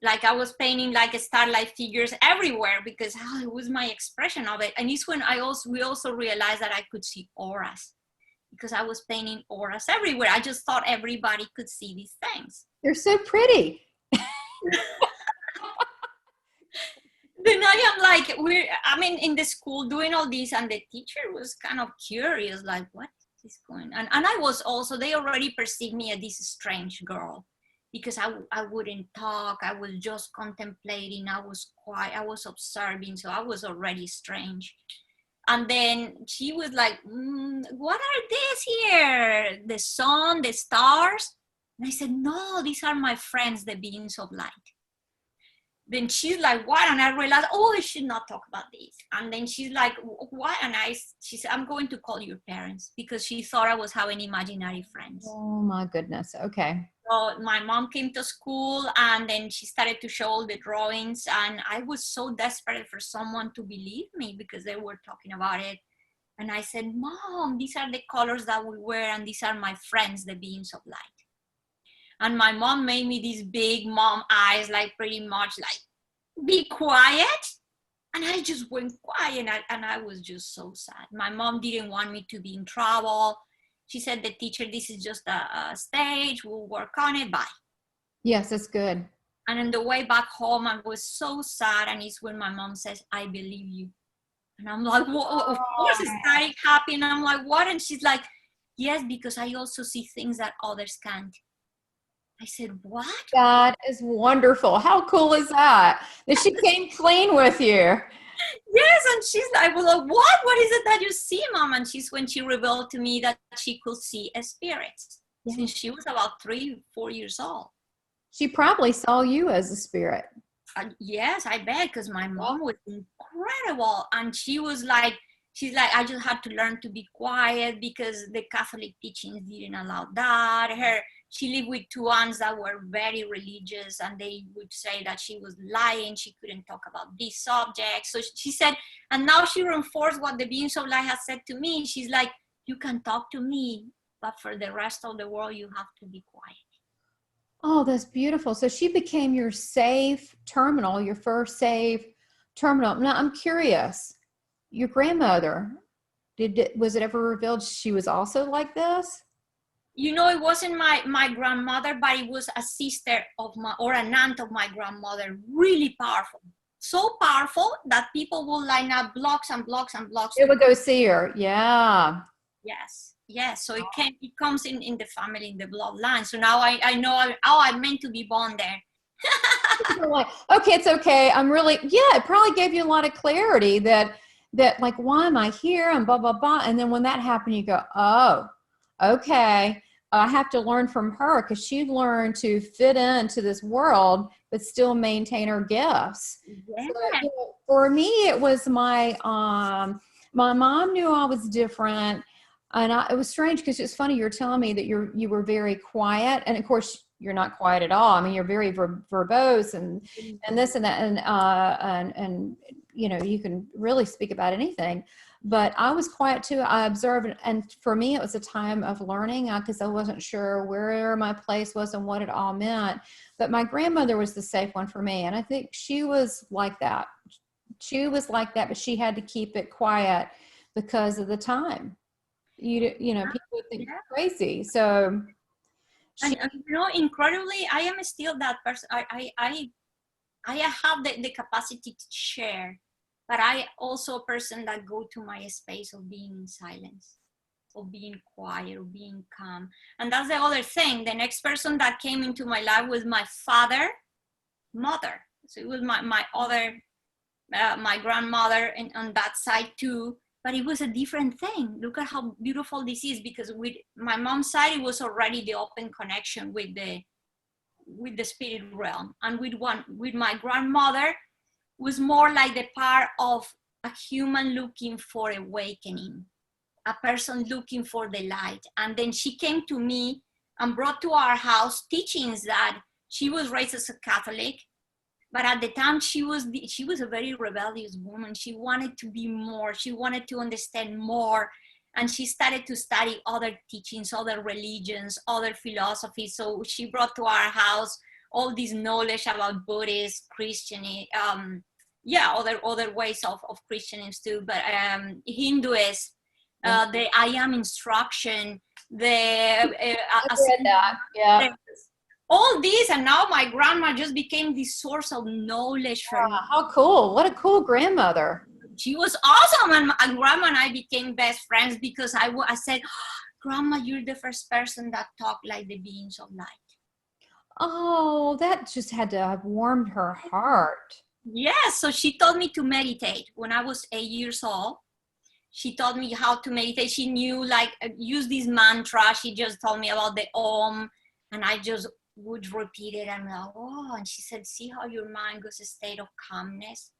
Like I was painting like starlight figures everywhere because it was my expression of it. And it's when we also realized that I could see auras because I was painting auras everywhere. I just thought everybody could see these things. You're so pretty. Then I am like, in the school doing all this, and the teacher was kind of curious, like, what is going on? And I was also, they already perceived me as this strange girl because I wouldn't talk. I was just contemplating. I was quiet. I was observing. So I was already strange. And then she was like, what are these here? The sun, the stars? And I said, no, these are my friends, the beings of light. Then she's like, what? And I realized, I should not talk about this. And then she's like, what? And she said, I'm going to call your parents, because she thought I was having imaginary friends. Oh my goodness. Okay. So my mom came to school, and then she started to show all the drawings. And I was so desperate for someone to believe me because they were talking about it. And I said, Mom, these are the colors that we wear, and these are my friends, the beings of light. And my mom made me these big mom eyes, like pretty much like, be quiet. And I just went quiet, and I was just so sad. My mom didn't want me to be in trouble. She said, the teacher, this is just a stage. We'll work on it. Bye. Yes, that's good. And on the way back home, I was so sad. And it's when my mom says, I believe you. And I'm like, well, of course, it's starting happy. And I'm like, what? And she's like, yes, because I also see things that others can't. I said, what? That is wonderful. How cool is that? That she came clean with you. Yes, and she's like, well, what? What is it that you see, Mom? And when she revealed to me that she could see a spirit since she was about 3-4 years old. She probably saw you as a spirit. Yes, I bet, because my mom was incredible. And she's like, I just had to learn to be quiet because the Catholic teachings didn't allow that. She lived with 2 aunts that were very religious, and they would say that she was lying. She couldn't talk about these subjects. So she said, and now she reinforced what the beings of light has said to me. She's like, you can talk to me, but for the rest of the world, you have to be quiet. Oh, that's beautiful. So she became your safe terminal, your first safe terminal. Now I'm curious, your grandmother, Was it ever revealed she was also like this? You know, it wasn't my grandmother, but it was a sister of or an aunt of my grandmother. Really powerful. So powerful that people will line up blocks and blocks and blocks. They would go see her. Yeah. Yes. Yes. So it comes in the family, in the bloodline. So now I know how I'm meant to be born there. Like, okay, it's okay. It probably gave you a lot of clarity that like, why am I here? And blah, blah, blah. And then when that happened, you go, oh, okay. I have to learn from her, because she learned to fit into this world, but still maintain her gifts. Yeah. So, for me, it was my mom knew I was different. And it was strange, because it's funny, you're telling me that you were very quiet. And of course, you're not quiet at all. I mean, you're very verbose and this and that. And you know, you can really speak about anything. But I was quiet too. I observed, and for me, it was a time of learning, because I wasn't sure where my place was and what it all meant. But my grandmother was the safe one for me, and I think she was like that. She was like that, but she had to keep it quiet because of the time. You know, people would think you're crazy. So, and you know, incredibly, I am still that person. I have the capacity to share. But I also a person that go to my space of being in silence, of being quiet, of being calm. And that's the other thing. The next person that came into my life was my mother. So it was my other, my grandmother, and on that side too. But it was a different thing. Look at how beautiful this is, because with my mom's side, it was already the open connection with the spirit realm. And with my grandmother, was more like the part of a human looking for awakening, a person looking for the light. And then she came to me and brought to our house teachings that she was raised as a Catholic, but at the time she was a very rebellious woman. She wanted to be more, she wanted to understand more. And she started to study other teachings, other religions, other philosophies. So she brought to our house all this knowledge about Buddhist, Christianity, other ways of Christianism too, but Hinduism, the I am instruction, all these, and now my grandma just became this source of knowledge for me. How cool! What a cool grandmother. She was awesome, and grandma and I became best friends, because I said, Grandma, you're the first person that talked like the beings of light. Oh, that just had to have warmed her heart. Yes, so she taught me to meditate when I was 8 years old. She taught me how to meditate. She knew, like, use this mantra. She just told me about the Om, and I just would repeat it. And and she said, see how your mind goes a state of calmness.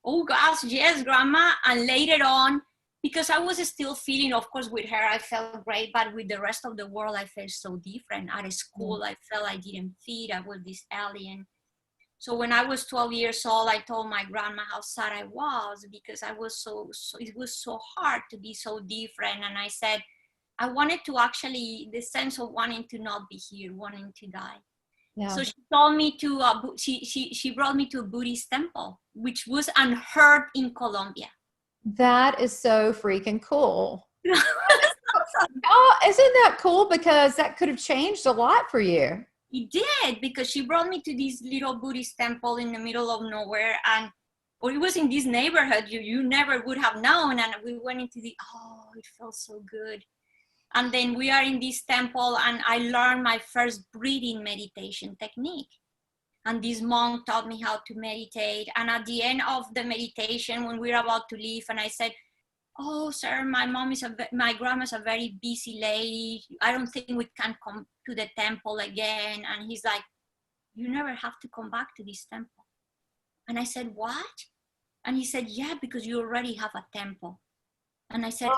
Oh gosh, yes, Grandma. And later on, because I was still feeling, of course, with her, I felt great, but with the rest of the world, I felt so different. At school, I felt I didn't fit. I was this alien. So when I was 12 years old, I told my grandma how sad I was, because I was it was so hard to be so different. And I said, I wanted to actually, the sense of wanting to not be here, wanting to die. Yeah. So she told me to, she brought me to a Buddhist temple, which was unheard in Colombia. That is so freaking cool. Oh, isn't that cool? Because that could have changed a lot for you. It did, because she brought me to this little Buddhist temple in the middle of nowhere, or it was in this neighborhood you never would have known. And we went into it felt so good. And then we are in this temple, and I learned my first breathing meditation technique. And this monk taught me how to meditate. And at the end of the meditation, when we were about to leave, and I said, oh, sir, my grandma's a very busy lady. I don't think we can come to the temple again. And he's like, you never have to come back to this temple. And I said, what? And he said, yeah, because you already have a temple. And I said,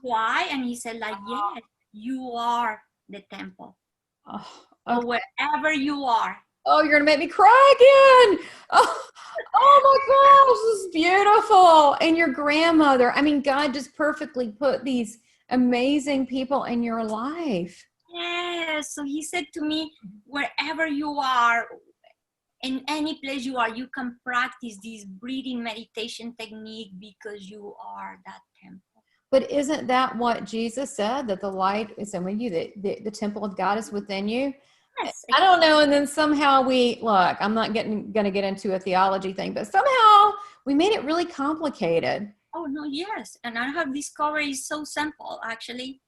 why? And he said, like, yes, you are the temple. Okay. So wherever you are. Oh, you're going to make me cry again. Oh my gosh, this is beautiful. And your grandmother, I mean, God just perfectly put these amazing people in your life. Yes. So he said to me, wherever you are, in any place you are, you can practice this breathing meditation technique, because you are that temple. But isn't that what Jesus said, that the light is in you, that the temple of God is within you? Yes. I don't know. And then somehow look, I'm not going to get into a theology thing, but somehow we made it really complicated. Oh, no, yes. And I have discovered it's so simple, actually.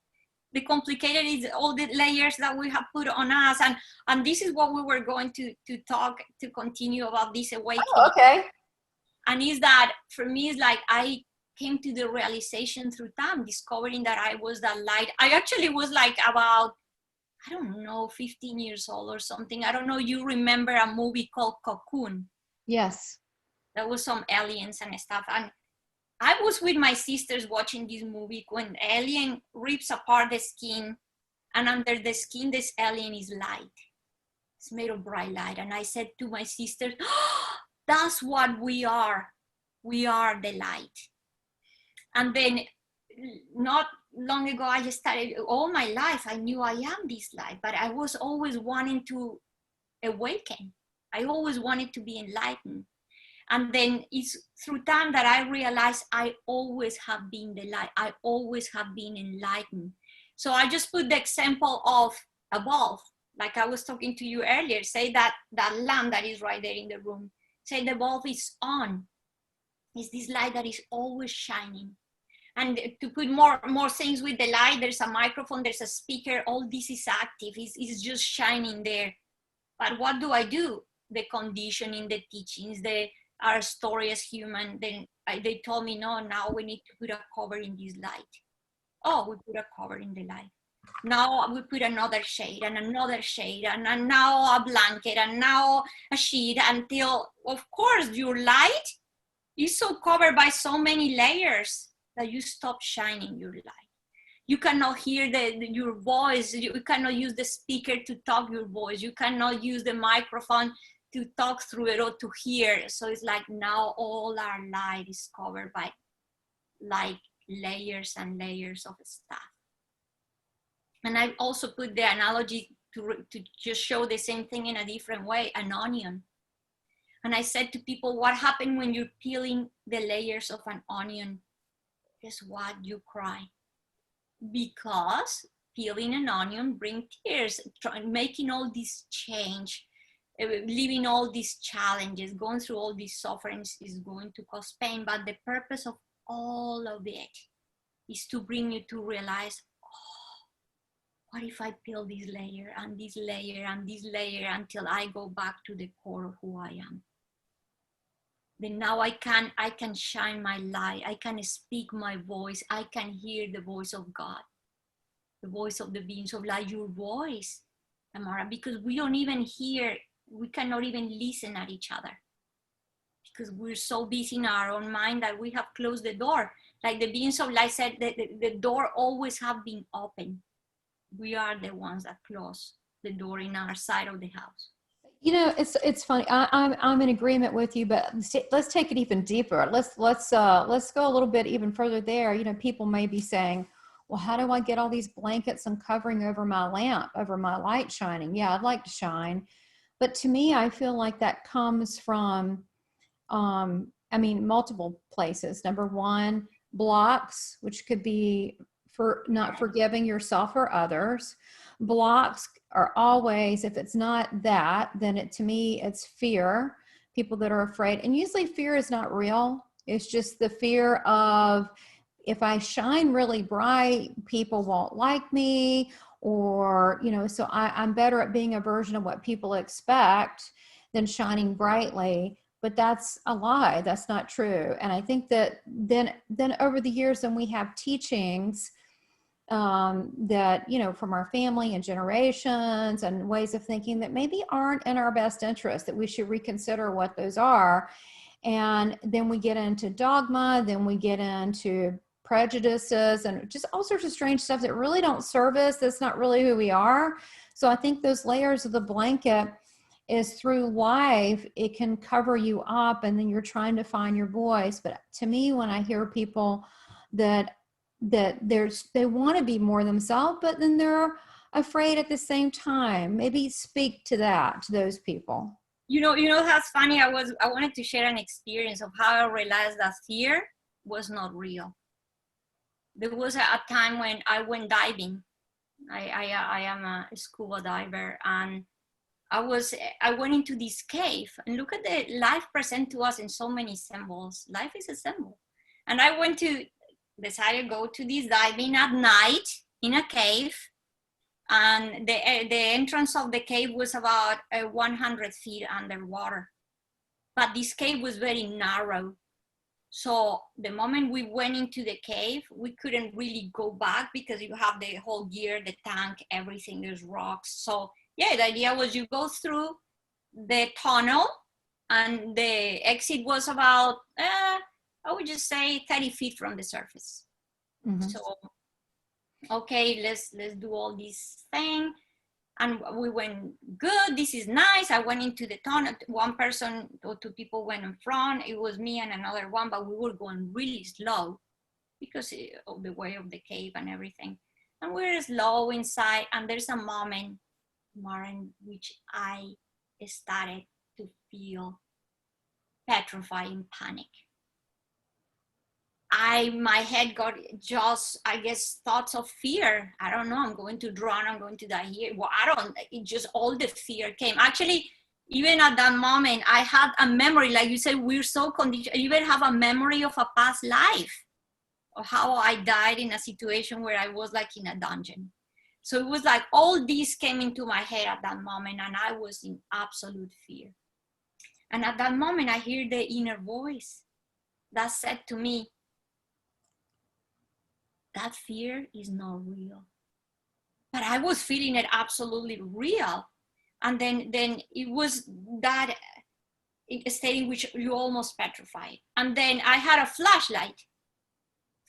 The complicated is all the layers that we have put on us. And this is what we were going to talk, to continue about this awakening. Oh, okay. And is that, for me, it's like I came to the realization through time, discovering that I was that light. I actually was like about, I don't know, 15 years old or something. I don't know, you remember a movie called Cocoon? Yes. There was some aliens and stuff. And I was with my sisters watching this movie when the alien rips apart the skin, and under the skin, this alien is light. It's made of bright light. And I said to my sisters, oh, that's what we are. We are the light. And then not long ago, I just started, all my life, I knew I am this light, but I was always wanting to awaken. I always wanted to be enlightened. And then it's through time that I realized I always have been the light. I always have been enlightened. So I just put the example of a bulb. Like I was talking to you earlier, say that lamp that is right there in the room, say the bulb is on. It's this light that is always shining. And to put more things with the light, there's a microphone, there's a speaker, all this is active, it's just shining there. But what do? The conditioning, the teachings, our story as human, then they told me, no, now we need to put a cover in this light. Oh, we put a cover in the light. Now we put another shade and another shade and now a blanket and now a sheet, until, of course, your light is so covered by so many layers that you stop shining your light. You cannot hear your voice. You cannot use the speaker to talk your voice. You cannot use the microphone to talk through it or to hear. So it's like now all our light is covered by like layers and layers of stuff. And I also put the analogy to just show the same thing in a different way, an onion. And I said to people, what happened when you're peeling the layers of an onion? Guess what? You cry. Because peeling an onion brings tears, making all this change, living all these challenges, going through all these sufferings is going to cause pain. But the purpose of all of it is to bring you to realize, oh, what if I peel this layer and this layer and this layer until I go back to the core of who I am? Then now I can shine my light. I can speak my voice. I can hear the voice of God, the voice of the beings of light, your voice, Tamara, because we don't even hear, we cannot even listen at each other because we're so busy in our own mind that we have closed the door. Like the beings of light said, the door always have been open. We are the ones that close the door in our side of the house. You know, it's funny. I'm in agreement with you, but let's take it even deeper. Let's go a little bit even further there. You know, people may be saying, well, how do I get all these blankets and covering over my lamp, over my light shining? Yeah, I'd like to shine. But to me, I feel like that comes from, multiple places. Number one, blocks, which could be for not forgiving yourself or others. Blocks are always, if it's not that, then to me, it's fear. People that are afraid. And usually fear is not real. It's just the fear of, if I shine really bright, people won't like me, or, you know, so I'm better at being a version of what people expect than shining brightly. But that's a lie. That's not true. And I think that then over the years, then we have teachings that, you know, from our family and generations and ways of thinking that maybe aren't in our best interest, that we should reconsider what those are. And then we get into dogma, then we get into prejudices and just all sorts of strange stuff that really don't serve us. That's not really who we are. So I think those layers of the blanket is through life, it can cover you up and then you're trying to find your voice. But to me, when I hear people that they want to be more themselves, but then they're afraid at the same time, maybe speak to that, to those people. You know, that's funny. I wanted to share an experience of how I realized that fear was not real. there was a time when I went diving. I am a scuba diver, and I went into this cave, and look at the life present to us in so many symbols. Life is a symbol. And I decided to go to this diving at night in a cave, and the entrance of the cave was about 100 feet underwater. But this cave was very narrow. So the moment we went into the cave, we couldn't really go back because you have the whole gear, the tank, everything, there's rocks. So yeah, the idea was you go through the tunnel, and the exit was about, I would just say 30 feet from the surface. Mm-hmm. So, okay, let's do all this thing. And we went, good, this is nice. I went into the tunnel. One person or two people went in front. It was me and another one, but we were going really slow because of the way of the cave and everything. And we're slow inside, and there's a moment, Maren, which I started to feel petrifying panic. My head got just, I guess, thoughts of fear. I don't know, I'm going to drown, I'm going to die here. Well, it just, all the fear came. Actually, even at that moment, I had a memory, like you said, we're so conditioned. I even have a memory of a past life, of how I died in a situation where I was like in a dungeon. So it was like all these came into my head at that moment, and I was in absolute fear. And at that moment, I hear the inner voice that said to me, that fear is not real. But I was feeling it absolutely real. And then it was that state in which you almost petrified. And then I had a flashlight,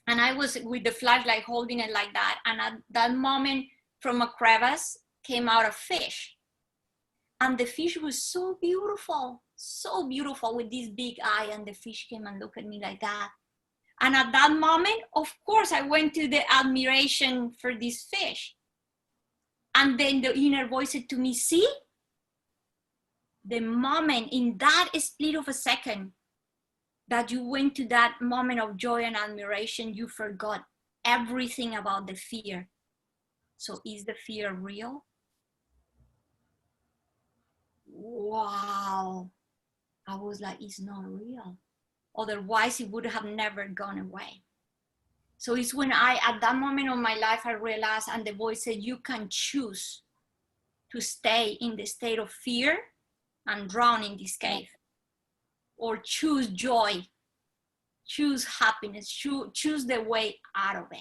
and I was with the flashlight holding it like that. And at that moment, from a crevice came out a fish. And the fish was so beautiful with this big eye. And the fish came and looked at me like that. And at that moment, of course, I went to the admiration for this fish. And then the inner voice said to me, see, the moment, in that split of a second that you went to that moment of joy and admiration, you forgot everything about the fear. So is the fear real? Wow. I was like, it's not real. Otherwise, it would have never gone away. So it's when at that moment of my life, I realized, and the voice said, you can choose to stay in the state of fear and drown in this cave, or choose joy, choose happiness, choose the way out of it.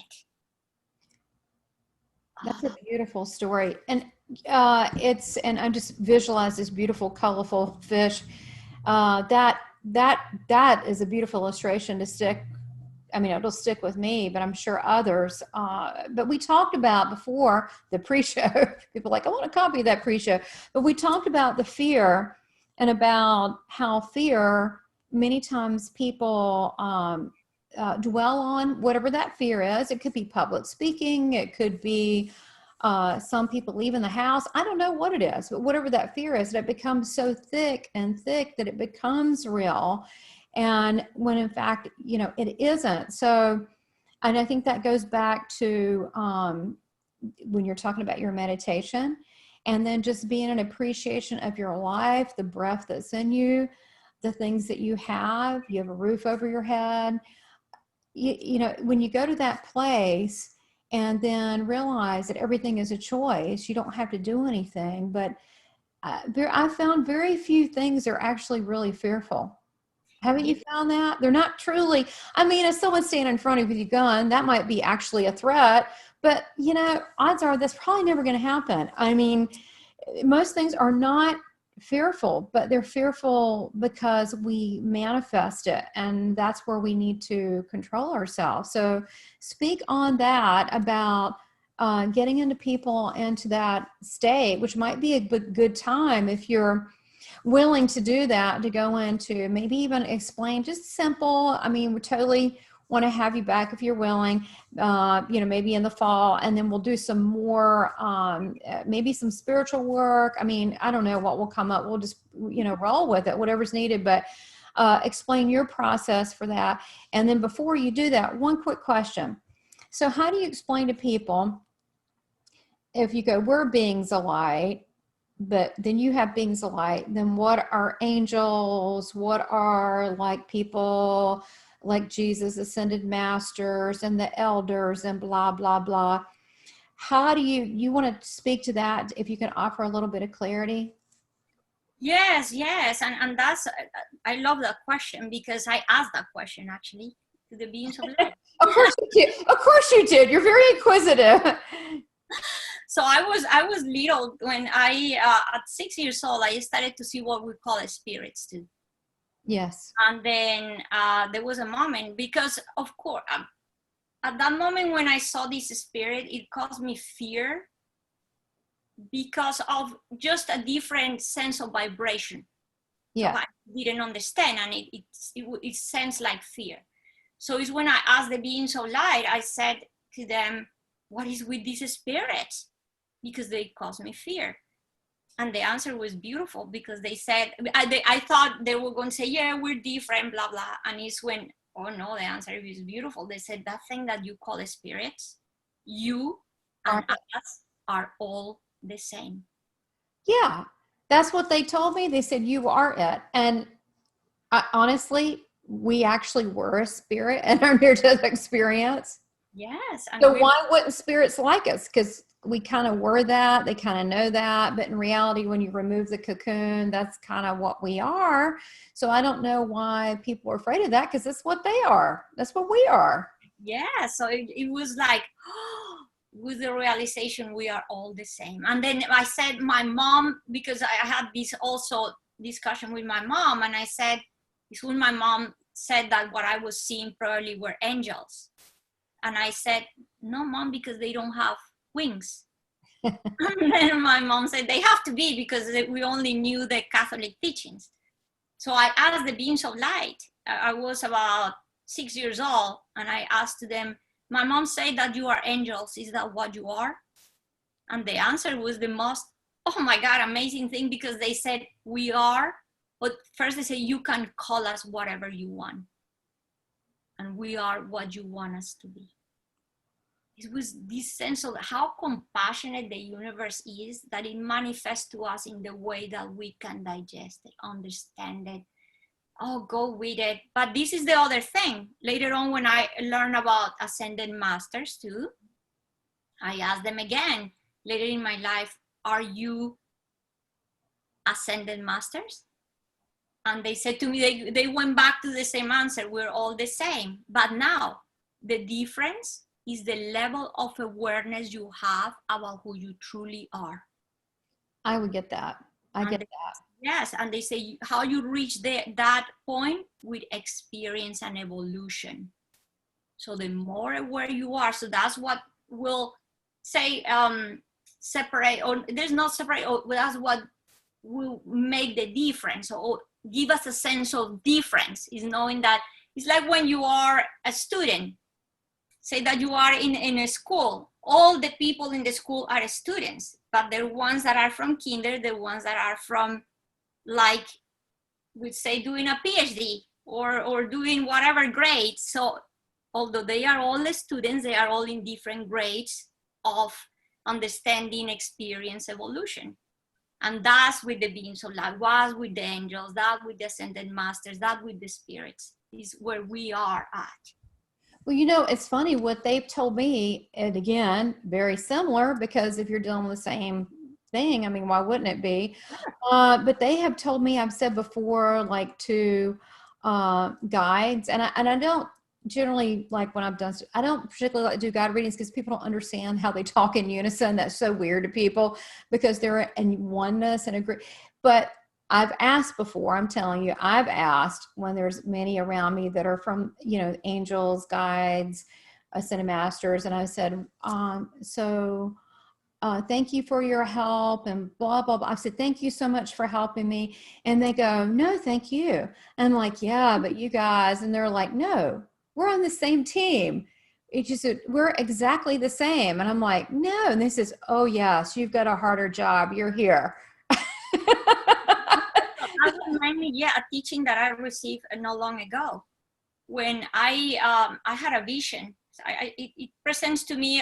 That's a beautiful story. And and I just visualize this beautiful, colorful fish. That is a beautiful illustration to stick. I mean, it'll stick with me, but I'm sure others. But we talked about before the pre-show, people are like, I want a copy of that pre-show. But we talked about the fear, and about how fear, many times people dwell on whatever that fear is. It could be public speaking. It could be some people leaving the house. I don't know what it is, but whatever that fear is, that it becomes so thick that it becomes real. And when in fact, it isn't. So, and I think that goes back to when you're talking about your meditation, and then just being an appreciation of your life, the breath that's in you, the things that you have a roof over your head. When you go to that place and then realize that everything is a choice, you don't have to do anything. But I found very few things are actually really fearful. Haven't you found that? They're not truly, I mean, if someone's standing in front of you with a gun, that might be actually a threat, but odds are that's probably never going to happen. I mean, most things are not fearful, but they're fearful because we manifest it, and that's where we need to control ourselves. So speak on that, about getting into people into that state, which might be a good time if you're willing to do that, to go into maybe even explain just simple. I mean, we totally want to have you back if you're willing, maybe in the fall, and then we'll do some more, maybe some spiritual work. I mean, I don't know what will come up. We'll just, roll with it, whatever's needed, but explain your process for that. And then before you do that, one quick question. So how do you explain to people, if you go, we're beings of light, but then you have beings of light, then what are angels? What are like people like Jesus, ascended masters, and the elders, and blah, blah, blah. How do you want to speak to that, if you can offer a little bit of clarity? Yes, yes. And that's, I love that question, because I asked that question actually to the beings of light. Of course you did. Of course you did. You're very inquisitive. So I was little when I, at 6 years old, I started to see what we call spirits too. Yes. And then there was a moment, because of course, at that moment when I saw this spirit, it caused me fear because of just a different sense of vibration. Yeah. So I didn't understand, and it sounds like fear. So it's when I asked the beings of light, I said to them, what is with these spirits? Because they cause me fear. And the answer was beautiful, because they said, I thought they were going to say, yeah, we're different, blah, blah. And it's when, oh no, the answer is beautiful. They said, that thing that you call spirits, you and us are all the same. Yeah. That's what they told me. They said, you are it. And honestly, we actually were a spirit in our near-death experience. Yes. So why wouldn't spirits like us? Because we kind of were that. They kind of know that. But in reality, when you remove the cocoon, that's kind of what we are. So I don't know why people are afraid of that, because that's what they are. That's what we are. Yeah. So it was like, with the realization we are all the same. And then I said, my mom, because I had this also discussion with my mom, and I said, it's when my mom said that what I was seeing probably were angels. And I said, no, Mom, because they don't have wings. And then my mom said, they have to be, because we only knew the Catholic teachings. So I asked the beings of light. I was about 6 years old, and I asked them, my mom said that you are angels. Is that what you are? And the answer was the most, oh my God, amazing thing, because they said, we are, but first they say, you can call us whatever you want. And we are what you want us to be. It was this sense of how compassionate the universe is, that it manifests to us in the way that we can digest it, understand it, go with it. But this is the other thing. Later on, when I learned about ascended masters too, I asked them again, later in my life, are you ascended masters? And they said to me, they went back to the same answer, we're all the same. But now, the difference is the level of awareness you have about who you truly are. I would get that. I get that. Yes, and they say how you reach that point with experience and evolution. So the more aware you are, so that's what will say separate, or there's not separate, or that's what will make the difference, or give us a sense of difference, is knowing that it's like when you are a student. Say that you are in a school, all the people in the school are students, but the ones that are from kinder, the ones that are from, like, we'd say doing a Ph.D. or doing whatever grade. So although they are all the students, they are all in different grades of understanding, experience, evolution. And that's with the beings of light, was with the angels, that with the ascended masters, that with the spirits, is where we are at. Well, you know, it's funny what they've told me, and again, very similar, because if you're dealing with the same thing, I mean, why wouldn't it be? But they have told me, I've said before, like to guides, and I don't generally, like when I've done, I don't particularly like to do guide readings because people don't understand how they talk in unison. That's so weird to people because they're in oneness and agree. But I've asked before, I'm telling you, I've asked when there's many around me that are from, you know, angels, guides, ascended masters. And I said, thank you for your help and blah, blah, blah. I said, thank you so much for helping me. And they go, no, thank you. I'm like, yeah, but you guys, and they're like, no, we're on the same team. It just, we're exactly the same. And I'm like, no. And they says, oh yes, you've got a harder job. You're here. That reminds me, a teaching that I received not long ago. when I had a vision. It presents to me,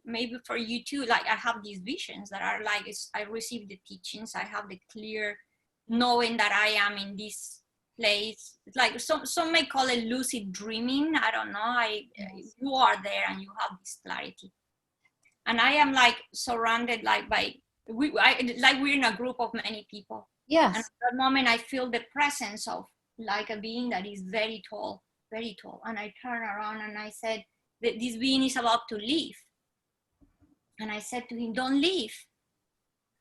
maybe for you too, like I have these visions that are like, I receive the teachings, I have the clear knowing that I am in this place. It's like some may call it lucid dreaming. I don't know. You are there and you have this clarity. And I am like surrounded like by, like we're in a group of many people. Yes. And at that moment I feel the presence of like a being that is very tall, very tall. And I turn around and I said, that this being is about to leave. And I said to him, don't leave.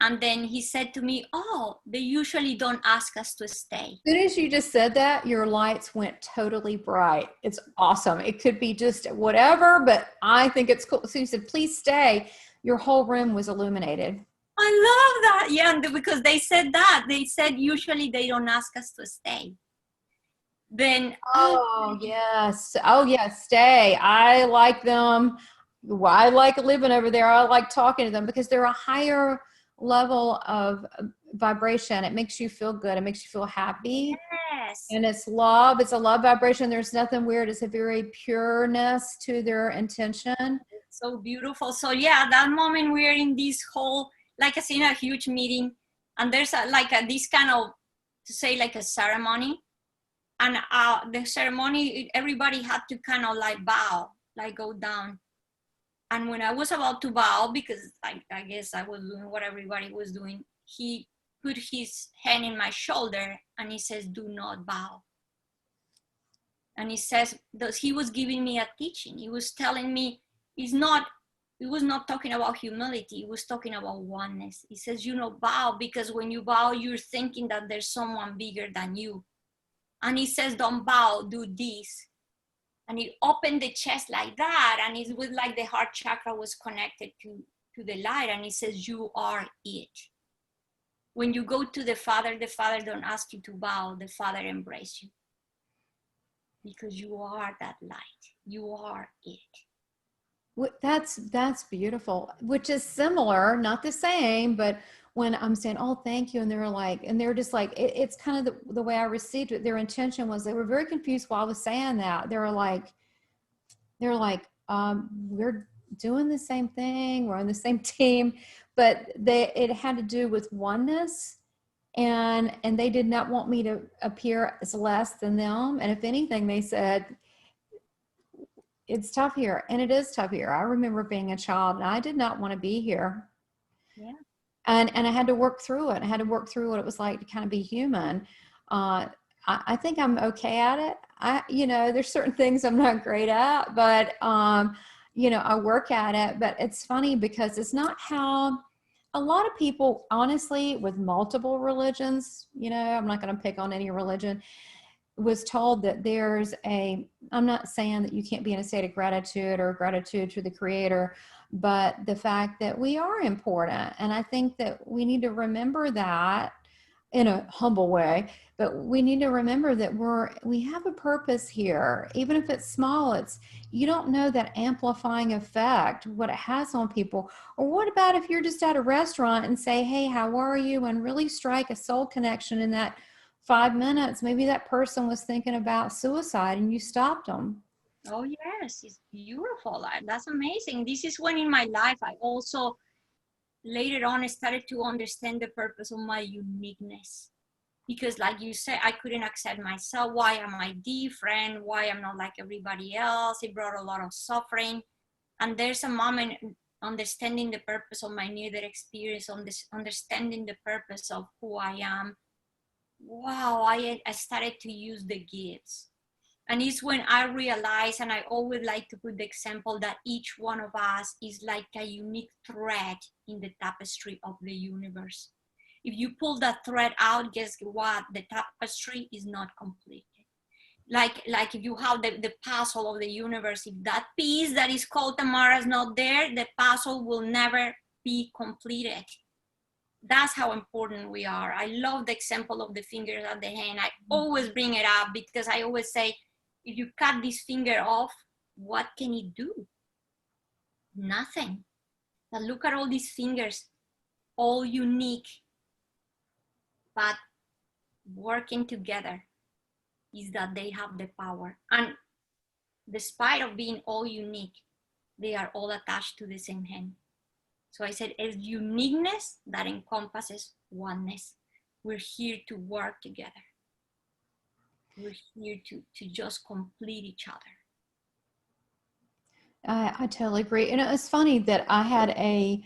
And then he said to me, oh, they usually don't ask us to stay. As soon as you just said that, your lights went totally bright. It's awesome. It could be just whatever, but I think it's cool. So you said, please stay. Your whole room was illuminated. I love that. Yeah, because they said that. They said usually they don't ask us to stay. Then, oh yes. Oh yes, stay. I like them. I like living over there. I like talking to them because they're a higher level of vibration. It makes you feel good. It makes you feel happy. yes. And it's love. It's a love vibration. There's nothing weird. It's a very pureness to their intention. It's so beautiful. So yeah, that moment we're in this whole, like I said, a huge meeting, and there's this kind of, to say like a ceremony, and the ceremony, everybody had to kind of like bow, like go down. And when I was about to bow, because I guess I was doing what everybody was doing, he put his hand in my shoulder and he says, do not bow. And he says, he was giving me a teaching. He was telling me, he was not talking about humility. He was talking about oneness. He says, bow, because when you bow, you're thinking that there's someone bigger than you. And he says, don't bow, do this. And he opened the chest like that, and it was like the heart chakra was connected to the light, and he says, you are it. When you go to the Father don't ask you to bow, the Father embraces you. Because you are that light, you are it. That's beautiful, which is similar, not the same, but when I'm saying, oh, thank you, and they're just like, it's kind of the way I received it. Their intention was, they were very confused while I was saying that. They're like, we're doing the same thing, we're on the same team, but it had to do with oneness, and they did not want me to appear as less than them. And if anything, they said, it's tough here, and it is tough here. I remember being a child and I did not want to be here. Yeah. And I had to work through it. I had to work through what it was like to kind of be human. I think I'm okay at it. There's certain things I'm not great at, but, I work at it. But it's funny because it's not how a lot of people, honestly, with multiple religions, I'm not going to pick on any religion, was told that I'm not saying that you can't be in a state of gratitude or gratitude to the Creator, but the fact that we are important. And I think that we need to remember that in a humble way, but we need to remember that we have a purpose here, even if it's small. You don't know that amplifying effect, what it has on people. Or what about if you're just at a restaurant and say, hey, how are you? And really strike a soul connection in that 5 minutes. Maybe that person was thinking about suicide and you stopped them. Oh yes, it's beautiful. That's amazing. This is when in my life I also later on started to understand the purpose of my uniqueness. Because like you said, I couldn't accept myself. Why am I different? Why I'm not like everybody else? It brought a lot of suffering. And there's a moment understanding the purpose of my near-death experience, understanding the purpose of who I am. Wow, I started to use the gifts. And it's when I realized, and I always like to put the example that each one of us is like a unique thread in the tapestry of the universe. If you pull that thread out, guess what? The tapestry is not completed. Like if you have the puzzle of the universe, if that piece that is called Tamara is not there, the puzzle will never be completed. That's how important we are. I love the example of the fingers of the hand. I always bring it up because I always say, if you cut this finger off, what can it do? Nothing. But look at all these fingers, all unique, but working together is that they have the power. And despite of being all unique, they are all attached to the same hand. So I said, it's uniqueness that encompasses oneness. We're here to work together. We're here to just complete each other. I totally agree. And it's funny that I had a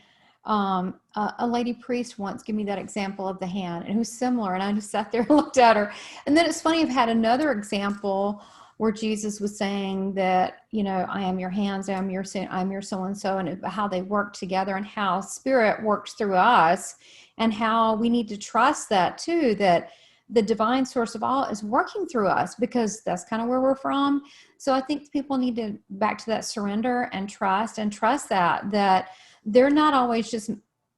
lady priest once give me that example of the hand, and it was similar. And I just sat there and looked at her. And then it's funny, I've had another example where Jesus was saying that, you know, I am your hands, I'm your so-and-so, and how they work together and how spirit works through us, and how we need to trust that too, that the divine source of all is working through us, because that's kind of where we're from. So I think people need to back to that surrender and trust that they're not always just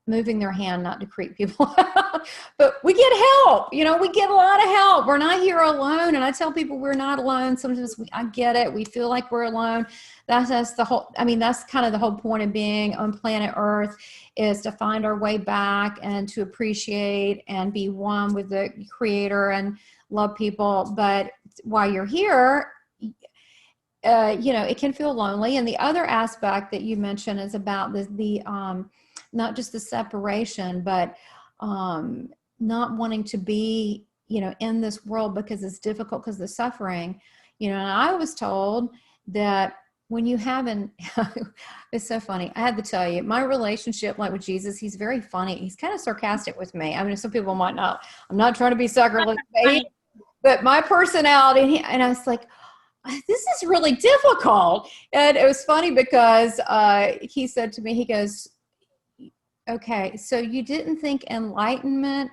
moving their hand, not to creep people out, but we get help. You know, we get a lot of help. We're not here alone. And I tell people we're not alone. Sometimes I get it. We feel like we're alone. That's the whole, I mean, that's kind of the whole point of being on planet Earth, is to find our way back and to appreciate and be one with the Creator and love people. But while you're here, you know, it can feel lonely. And the other aspect that you mentioned is about the not just the separation, but not wanting to be, you know, in this world because it's difficult, because of the suffering. You know, and I was told that when you haven't, it's so funny. I have to tell you, my relationship, like with Jesus, he's very funny. He's kind of sarcastic with me. I mean, some people might not, I'm not trying to be sacrilegious, but my personality, and I was like, this is really difficult. And it was funny because he said to me, he goes, okay, so you didn't think enlightenment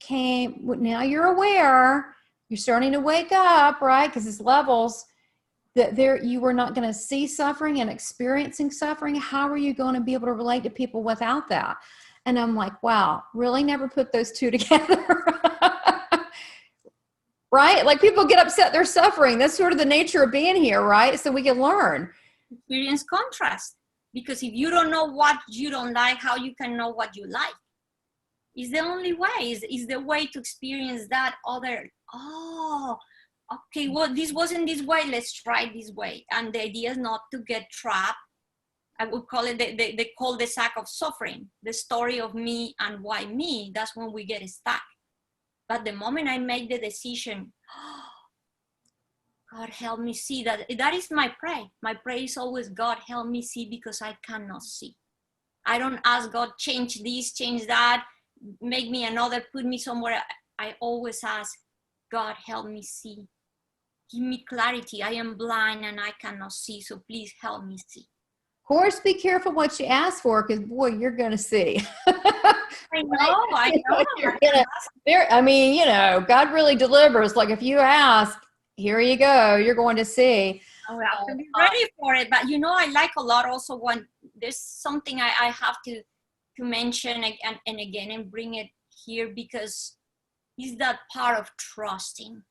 came, now you're aware, you're starting to wake up, right? Because it's levels, that there, you were not going to see suffering and experiencing suffering. How are you going to be able to relate to people without that? And I'm like, wow, really never put those two together. Right? Like, people get upset they're suffering. That's sort of the nature of being here, right? So we can learn. Experience contrast. Because if you don't know what you don't like, how you can know what you like? Is the only way, is the way to experience that other, oh, okay, well, this wasn't this way, let's try this way. And the idea is not to get trapped. I would call it the cul-de-sac of suffering, the story of me and why me. That's when we get stuck. But the moment I make the decision, God help me see, that is my prayer. My prayer is always, God help me see, because I cannot see. I don't ask God, change this, change that, make me another, put me somewhere. I always ask, God help me see. Give me clarity. I am blind and I cannot see, so please help me see. Of course, be careful what you ask for, because boy, you're going to see. I know. I mean, you know, God really delivers. Like, if you ask, here you go, you're going to see. I have to be ready for it. But you know, I like a lot also when there's something I have to mention again and again and bring it here, because it's that part of trusting,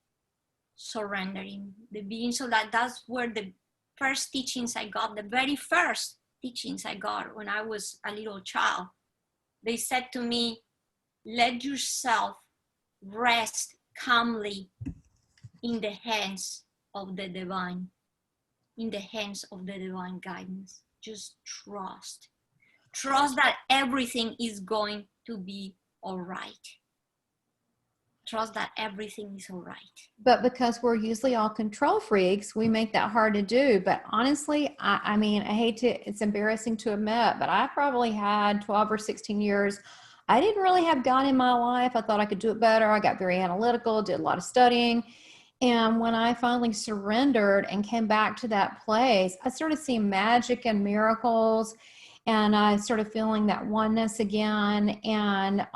surrendering, the being. So that's where the first teachings I got, the very first teachings I got when I was a little child, they said to me, let yourself rest calmly in the hands of the divine, in the hands of the divine guidance. Just trust. Trust that everything is going to be all right. Trust that everything is all right. But because we're usually all control freaks, we make that hard to do. But honestly, I mean, I hate to, it's embarrassing to admit, but I probably had 12 or 16 years. I didn't really have God in my life. I thought I could do it better. I got very analytical, did a lot of studying. And when I finally surrendered and came back to that place, I started seeing magic and miracles, and I started feeling that oneness again. And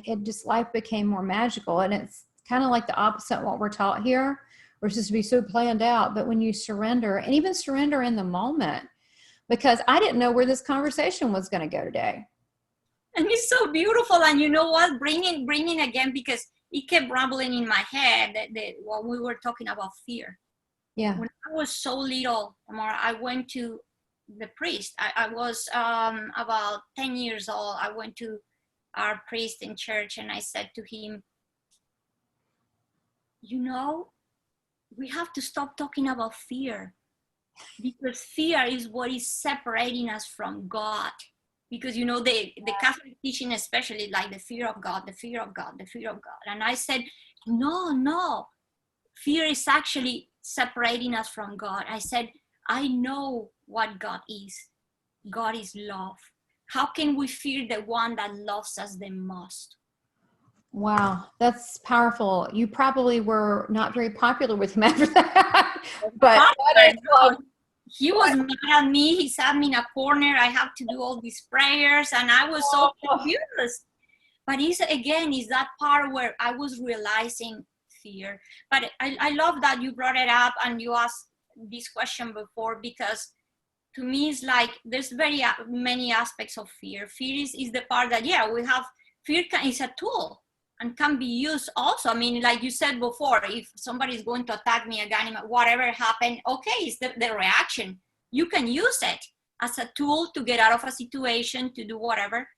it just, life became more magical. And it's kind of like the opposite of what we're taught here. We're supposed to be so planned out. But when you surrender, and even surrender in the moment, because I didn't know where this conversation was going to go today. And it's so beautiful. And you know what? Bringing again, because it kept rumbling in my head that when we were talking about fear. Yeah. When I was so little, Tamara, I went to the priest. I was about 10 years old. I went to our priest in church, and I said to him, you know, we have to stop talking about fear, because fear is what is separating us from God. Because, you know, the Catholic teaching, especially, like the fear of God, the fear of God, the fear of God. And I said, no, fear is actually separating us from God. I said, I know what God is. God is love. How can we fear the one that loves us the most? Wow, that's powerful. You probably were not very popular with him after that. But he was mad at me. He sat me in a corner. I have to do all these prayers, and I was so confused. But it's that part where I was realizing fear. But I love that you brought it up and you asked this question before, because to me it's like there's very many aspects of fear. Fear is the part that, we have. Fear is a tool and can be used also. I mean, like you said before, if somebody is going to attack me again, whatever happened, okay, it's the reaction. You can use it as a tool to get out of a situation, to do whatever.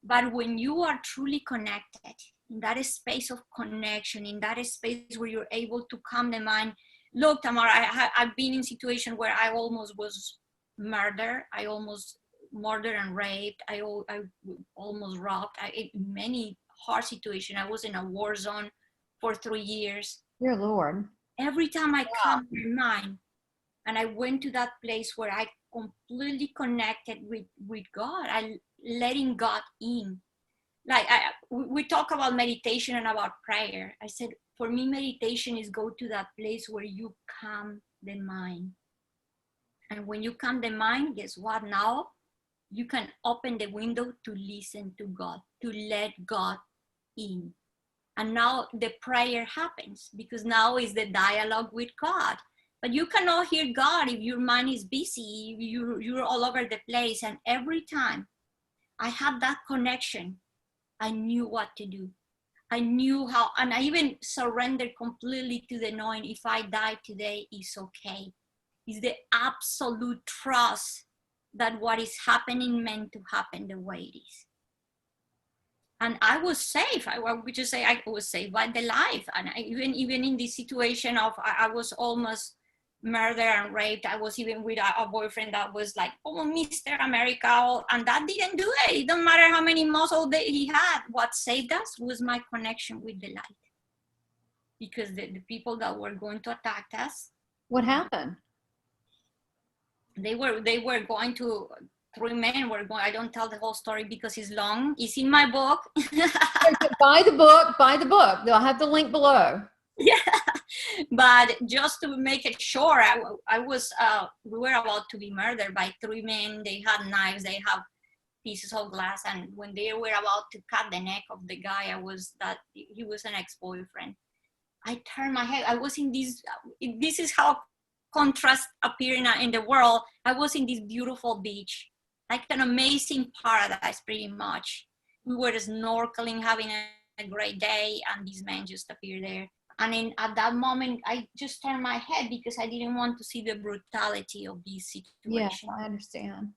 But when you are truly connected, in that space of connection, in that space where you're able to calm the mind. Look, Tamara, I've been in situations where I almost was murdered. I almost murdered and raped. I almost robbed. Many hard situations. I was in a war zone for 3 years. Dear Lord. Every time I calmed my mind and I went to that place where I completely connected with God, I letting God in. Like we talk about meditation and about prayer. I said, for me, meditation is go to that place where you calm the mind. And when you calm the mind, guess what? Now you can open the window to listen to God, to let God in. And now the prayer happens, because now is the dialogue with God. But you cannot hear God if your mind is busy, you're all over the place. And every time I had that connection, I knew what to do. I knew how, and I even surrendered completely to the knowing, if I die today, it's okay. It's the absolute trust that what is happening meant to happen the way it is. And I was safe. I would just say I was saved by the life. And even in this situation of, I was almost murdered and raped. I was even with a boyfriend that was like, oh, Mr. America. And that didn't do it. It don't matter how many muscles he had. What saved us was my connection with the light. Because the people that were going to attack us. What happened? They were going to, 3 men were going, I don't tell the whole story because it's long. It's in my book. Buy the book. They'll have the link below. Yeah, but just to make it short, we were about to be murdered by 3 men. They had knives, they have pieces of glass. And when they were about to cut the neck of the guy, he was an ex-boyfriend. I turned my head. I was in this is how contrast appear in the world. I was in this beautiful beach, like an amazing paradise, pretty much. We were snorkeling, having a great day, and these men just appeared there. And at that moment, I just turned my head because I didn't want to see the brutality of this situation. Yeah, I understand.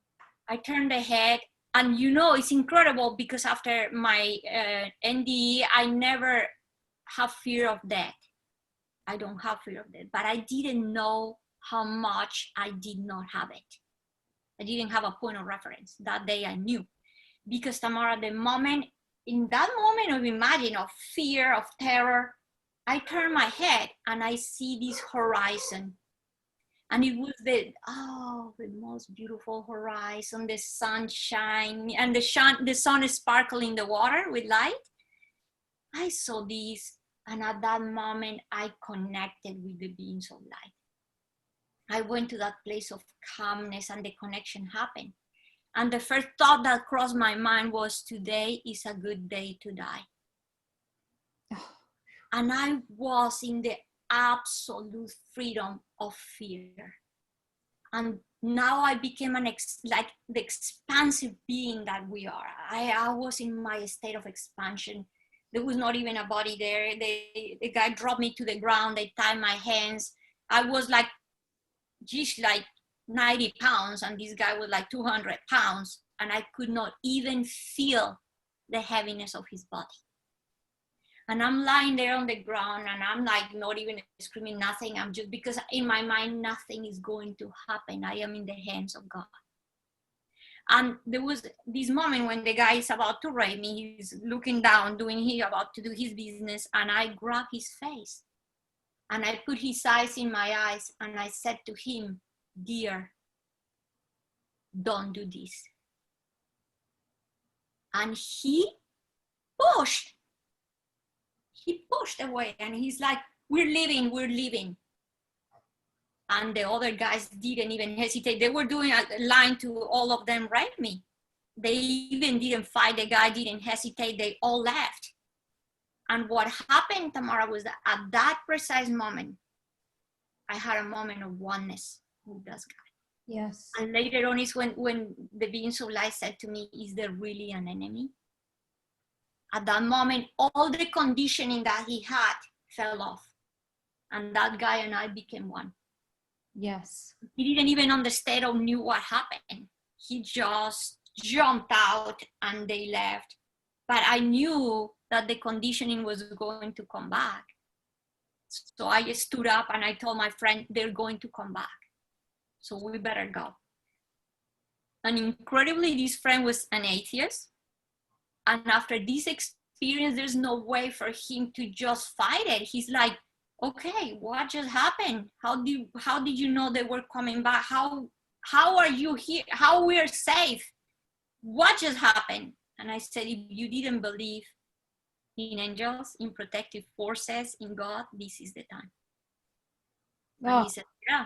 I turned the head, and it's incredible because after my NDE, I never have fear of death. I don't have fear of death, but I didn't know how much I did not have it. I didn't have a point of reference. That day I knew. Because Tamara, in that moment of imagine, of fear, of terror, I turn my head and I see this horizon. And it was the most beautiful horizon, the sunshine, and the sun is sparkling the water with light. I saw this, and at that moment, I connected with the beings of light. I went to that place of calmness, and the connection happened. And the first thought that crossed my mind was, today is a good day to die. And I was in the absolute freedom of fear. And now I became like the expansive being that we are. I was in my state of expansion. There was not even a body there. The guy dropped me to the ground. They tied my hands. I was like, just like 90 pounds, and this guy was like 200 pounds, and I could not even feel the heaviness of his body. And I'm lying there on the ground and I'm like not even screaming, nothing. I'm just, because in my mind, nothing is going to happen. I am in the hands of God. And there was this moment when the guy is about to rape me. He's looking down, about to do his business. And I grab his face and I put his eyes in my eyes. And I said to him, dear, don't do this. And he pushed away and he's like, we're leaving. And the other guys didn't even hesitate. They were doing a line to all of them rape me. They even didn't fight. The guy didn't hesitate. They all left. And what happened, Tamara, was that at that precise moment, I had a moment of oneness with this guy. Yes. And later on is when the beings of light said to me, is there really an enemy? At that moment, all the conditioning that he had fell off. And that guy and I became one. Yes. He didn't even understand or knew what happened. He just jumped out and they left. But I knew that the conditioning was going to come back. So I just stood up and I told my friend, they're going to come back. So we better go. And incredibly, this friend was an atheist. And after this experience, there's no way for him to just fight it. He's like, okay, what just happened? How did you know they were coming back? How are you here? How we're safe? What just happened? And I said, if you didn't believe in angels, in protective forces, in God, this is the time. And he said, yeah.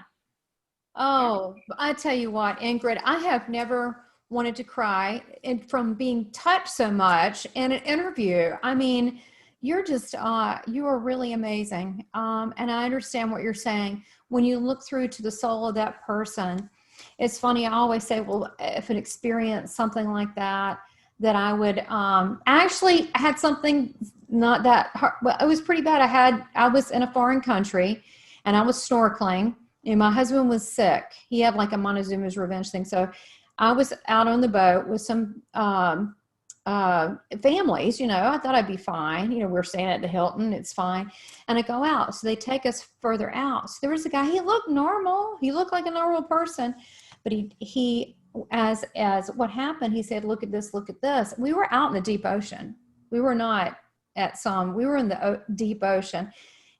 Oh, I tell you what, Ingrid, I have never wanted to cry and from being touched so much in an interview. I mean, you're just, you are really amazing. And I understand what you're saying. When you look through to the soul of that person, it's funny. I always say, well, if an experience something like that I would, I actually had something not that hard. Well, it was pretty bad. I was in a foreign country and I was snorkeling and my husband was sick. He had like a Montezuma's Revenge thing. So I was out on the boat with some, families, you know, I thought I'd be fine. You know, we're staying at the Hilton, it's fine. And I go out. So they take us further out. So there was a guy, he looked normal. He looked like a normal person, but he as what happened, he said, look at this, look at this. We were out in the deep ocean. We were not we were in the deep ocean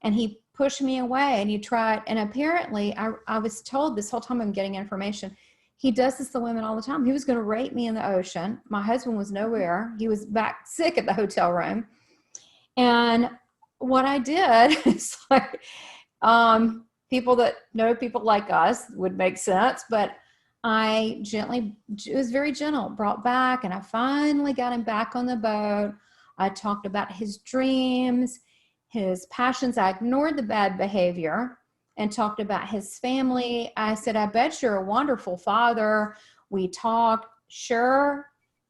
and he pushed me away and he tried. And apparently I was told this whole time I'm getting information. He does this to women all the time. He was going to rape me in the ocean. My husband was nowhere. He was back sick at the hotel room. And what I did is like, people that know people like us would make sense, but I gently, it was very gentle, brought back, and I finally got him back on the boat. I talked about his dreams, his passions. I ignored the bad behavior and talked about his family. I said, I bet you're a wonderful father. We talked. Sure,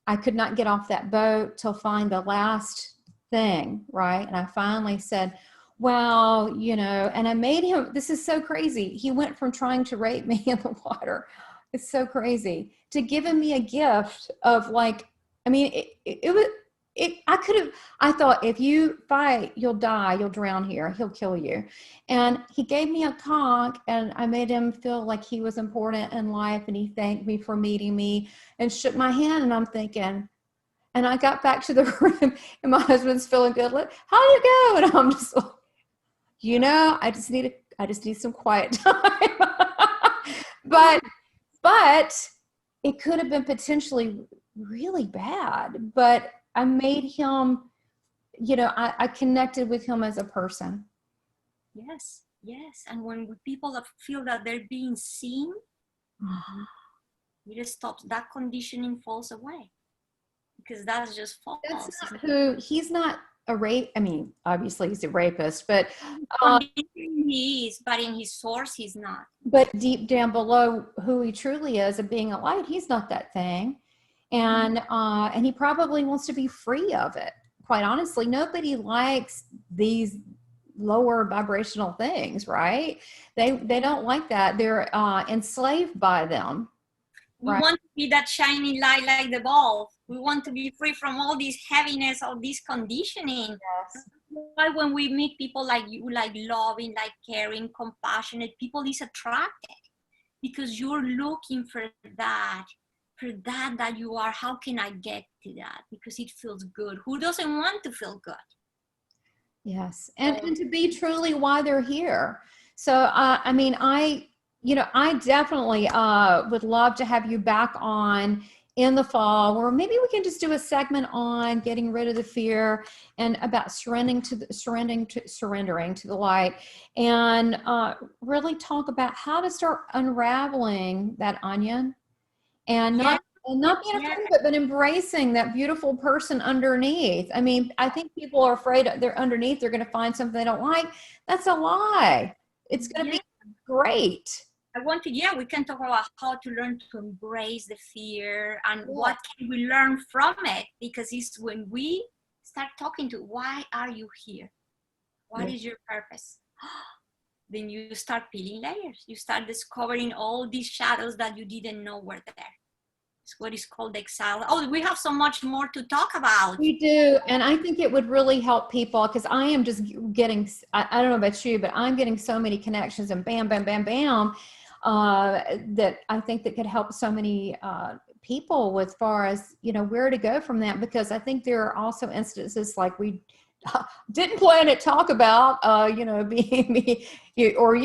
I could not get off that boat till find the last thing, right? And I finally said, well, you know, and I made him, this is so crazy. He went from trying to rape me in the water. It's so crazy to giving me a gift of like, I mean, I thought if you fight, you'll die, you'll drown here, he'll kill you. And he gave me a conch and I made him feel like he was important in life. And he thanked me for meeting me and shook my hand. And I'm thinking, and I got back to the room and my husband's feeling good. Like, how'd it go? And I'm just like, you know, I just need some quiet time. But it could have been potentially really bad, but I made him, you know, I connected with him as a person. Yes, yes. And when people feel that they're being seen, it stops. That conditioning falls away because that's just false. He's not a rape. I mean, obviously he's a rapist, but he is, but in his source, he's not. But deep down below who he truly is of being a light, he's not that thing. And he probably wants to be free of it. Quite honestly, nobody likes these lower vibrational things, right? They don't like that. They're enslaved by them. We want to be that shiny light like the ball. We want to be free from all this heaviness, all this conditioning. Yes. why when we meet people like you, like loving, like caring, compassionate people, is attracted, because you're looking for that you are. How can I get to that? Because it feels good. Who doesn't want to feel good? Yes, and to be truly why they're here. So, I mean, I definitely would love to have you back on in the fall, or maybe we can just do a segment on getting rid of the fear and about surrendering to the light, and really talk about how to start unraveling that onion, and not being afraid of it, but embracing that beautiful person underneath. I mean, I think people are afraid they're underneath, they're going to find something they don't like. That's a lie. It's going to be great. We can talk about how to learn to embrace the fear and what can we learn from it, because it's when we start talking to, why are you here? What is your purpose? Then you start peeling layers. You start discovering all these shadows that you didn't know were there. It's what is called exile. Oh, we have so much more to talk about. We do. And I think it would really help people, because I am just getting, I don't know about you, but I'm getting so many connections and bam, bam, bam, bam, that I think that could help so many people as far as, where to go from that. Because I think there are also instances like we didn't plan to talk about, being me or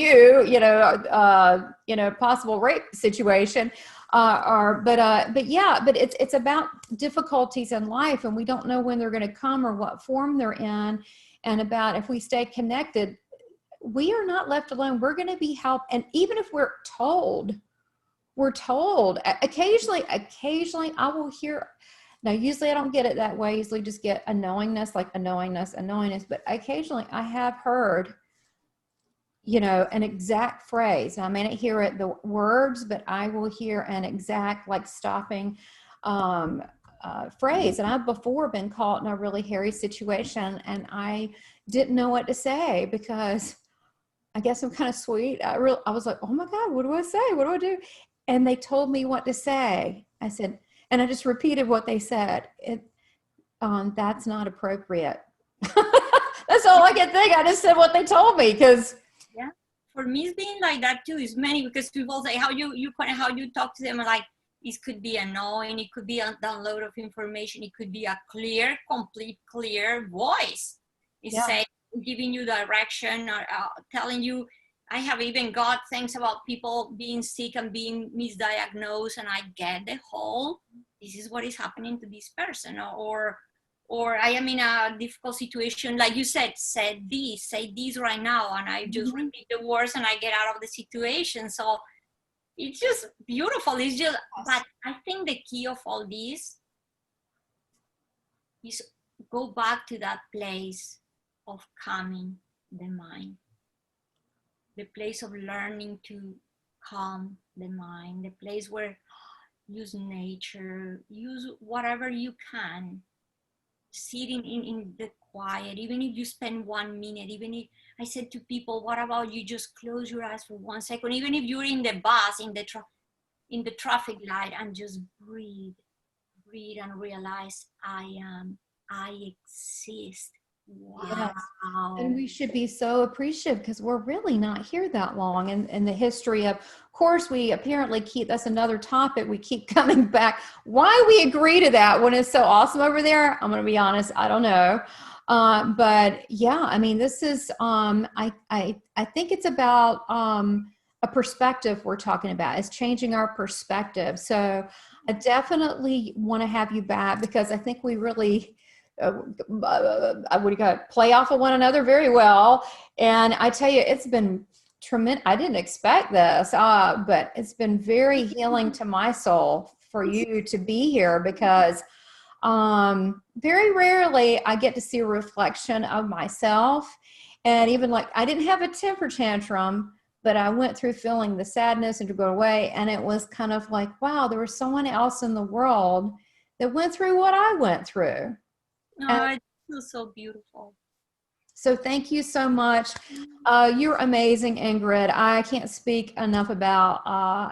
possible rape situation. But it's about difficulties in life, and we don't know when they're going to come or what form they're in, and about if we stay connected, we are not left alone. We're going to be helped. And even if we're told, occasionally I will hear, now usually I don't get it that way. I usually just get a knowingness, but occasionally I have heard, an exact phrase. I may not hear it, the words, but I will hear an exact, like, stopping phrase. And I've before been caught in a really hairy situation, and I didn't know what to say, because I guess I'm kind of sweet. I was like, oh my God, what do I say? What do I do? And they told me what to say. I said, and I just repeated what they said. That's not appropriate. That's all I can think. I just said what they told me, because for me, it's been like that too. It's many, because people say how you talk to them, like, it could be annoying, it could be a download of information, it could be a complete clear voice. It's saying, giving you direction, or telling you. I have even got things about people being sick and being misdiagnosed, and I get the whole, this is what is happening to this person, or I am in a difficult situation, like you said, say this right now, and I just repeat the words and I get out of the situation. So it's just beautiful. It's just, but I think the key of all this is go back to that place of calming the mind, the place of learning to calm the mind, the place where use nature, use whatever you can, sitting in the quiet, even if you spend 1 minute, even if I said to people, what about you just close your eyes for 1 second, even if you're in the bus, in the traffic light, and just breathe and realize I exist. Wow. Yes. And we should be so appreciative, because we're really not here that long in the history of course, we apparently keep, that's another topic, we keep coming back. Why we agree to that when it's so awesome over there, I'm going to be honest, I don't know. But yeah, I mean, this is, I think it's about a perspective we're talking about. It's changing our perspective. So I definitely want to have you back, because I think we really, play off of one another very well. And I tell you, it's been tremendous. I didn't expect this, but it's been very healing to my soul for you to be here, because very rarely I get to see a reflection of myself. And even like, I didn't have a temper tantrum, but I went through feeling the sadness and to go away. And it was kind of like, wow, there was someone else in the world that went through what I went through. Oh, it feels so beautiful. So thank you so much. You're amazing, Ingrid. I can't speak enough about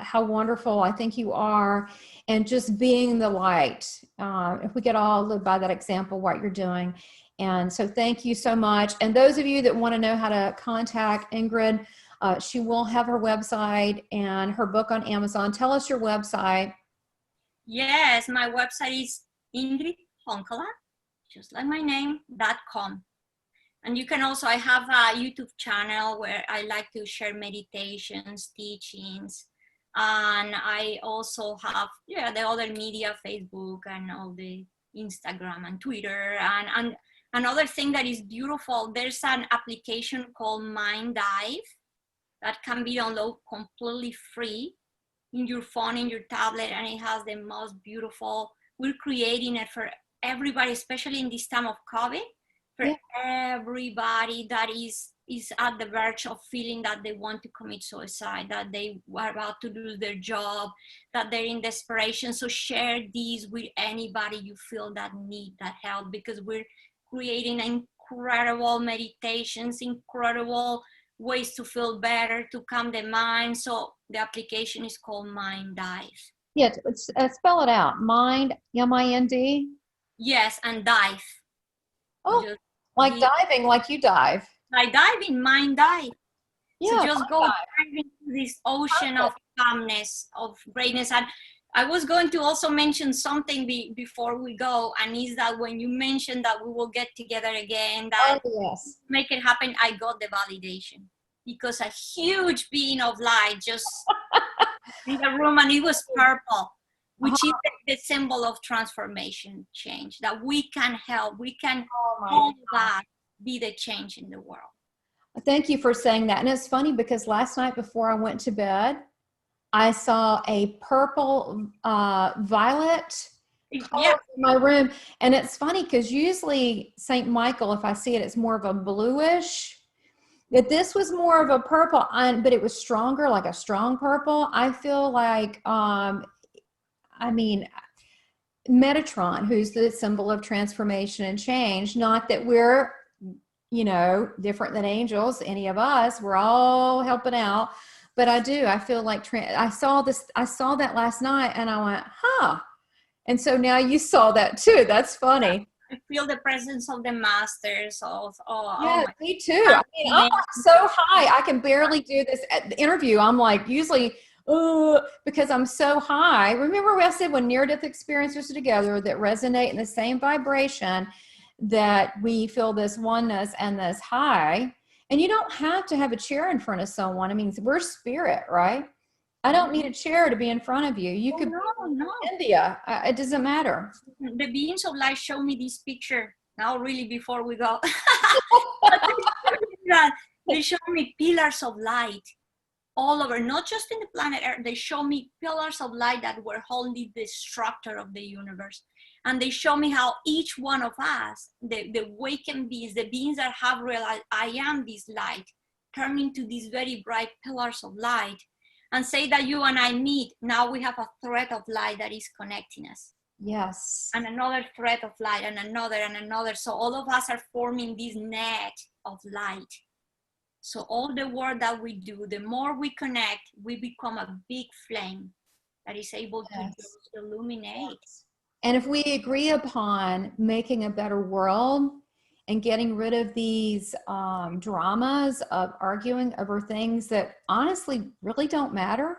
how wonderful I think you are, and just being the light. If we could all live by that example, what you're doing. And so thank you so much. And those of you that want to know how to contact Ingrid, she will have her website and her book on Amazon. Tell us your website. Yes, my website is Ingrid Honkala, just like my name, .com. And you can also, I have a YouTube channel where I like to share meditations, teachings. And I also have, yeah, the other media, Facebook and all the Instagram and Twitter. And another thing that is beautiful, there's an application called Mind Dive that can be downloaded completely free in your phone, in your tablet, and it has the most beautiful, we're creating it for everybody, especially in this time of COVID, for everybody that is at the verge of feeling that they want to commit suicide, that they are about to lose their job, that they're in desperation. So share these with anybody you feel that need that help, because we're creating incredible meditations, incredible ways to feel better, to calm the mind. So the application is called Mind Dive. Yeah, spell it out. Mind, M-I-N-D? Yes, and dive. Oh, just like diving, like you dive. Like diving, Mind Dive. Yeah, so just go dive into this ocean of calmness, of greatness. And I was going to also mention something before we go, and is that when you mentioned that we will get together again, that make it happen, I got the validation, because a huge being of light just in the room, and it was purple, which is the symbol of transformation, change, that we can help, we can all that be the change in the world. Thank you for saying that. And it's funny because last night before I went to bed, I saw a purple violet color in my room. And it's funny because usually St. Michael, if I see it, it's more of a bluish. But this was more of a purple, but it was stronger, like a strong purple. I feel like, I mean, Metatron, who's the symbol of transformation and change, not that we're, you know, different than angels, any of us, we're all helping out. But I feel like I saw that last night and I went, huh. And so now you saw that too. That's funny. I feel the presence of the masters me too. I mean, I'm so high. I can barely do this interview. I'm like, usually, because I'm so high. Remember what I said, when near-death experiences are together that resonate in the same vibration, that we feel this oneness and this high. And you don't have to have a chair in front of someone. I mean, we're spirit, right? I don't need a chair to be in front of you. You could be in India. It doesn't matter. The beings of light show me this picture now, really, before we go. They show me pillars of light all over, not just in the planet Earth. They show me pillars of light that were holding the structure of the universe. And they show me how each one of us, the awakened beings, the beings that have realized I am this light, turn into these very bright pillars of light, and say that you and I meet. Now we have a thread of light that is connecting us. Yes. And another thread of light, and another and another. So all of us are forming this net of light. So all the work that we do, the more we connect, we become a big flame that is able to just illuminate. And if we agree upon making a better world and getting rid of these dramas of arguing over things that honestly really don't matter,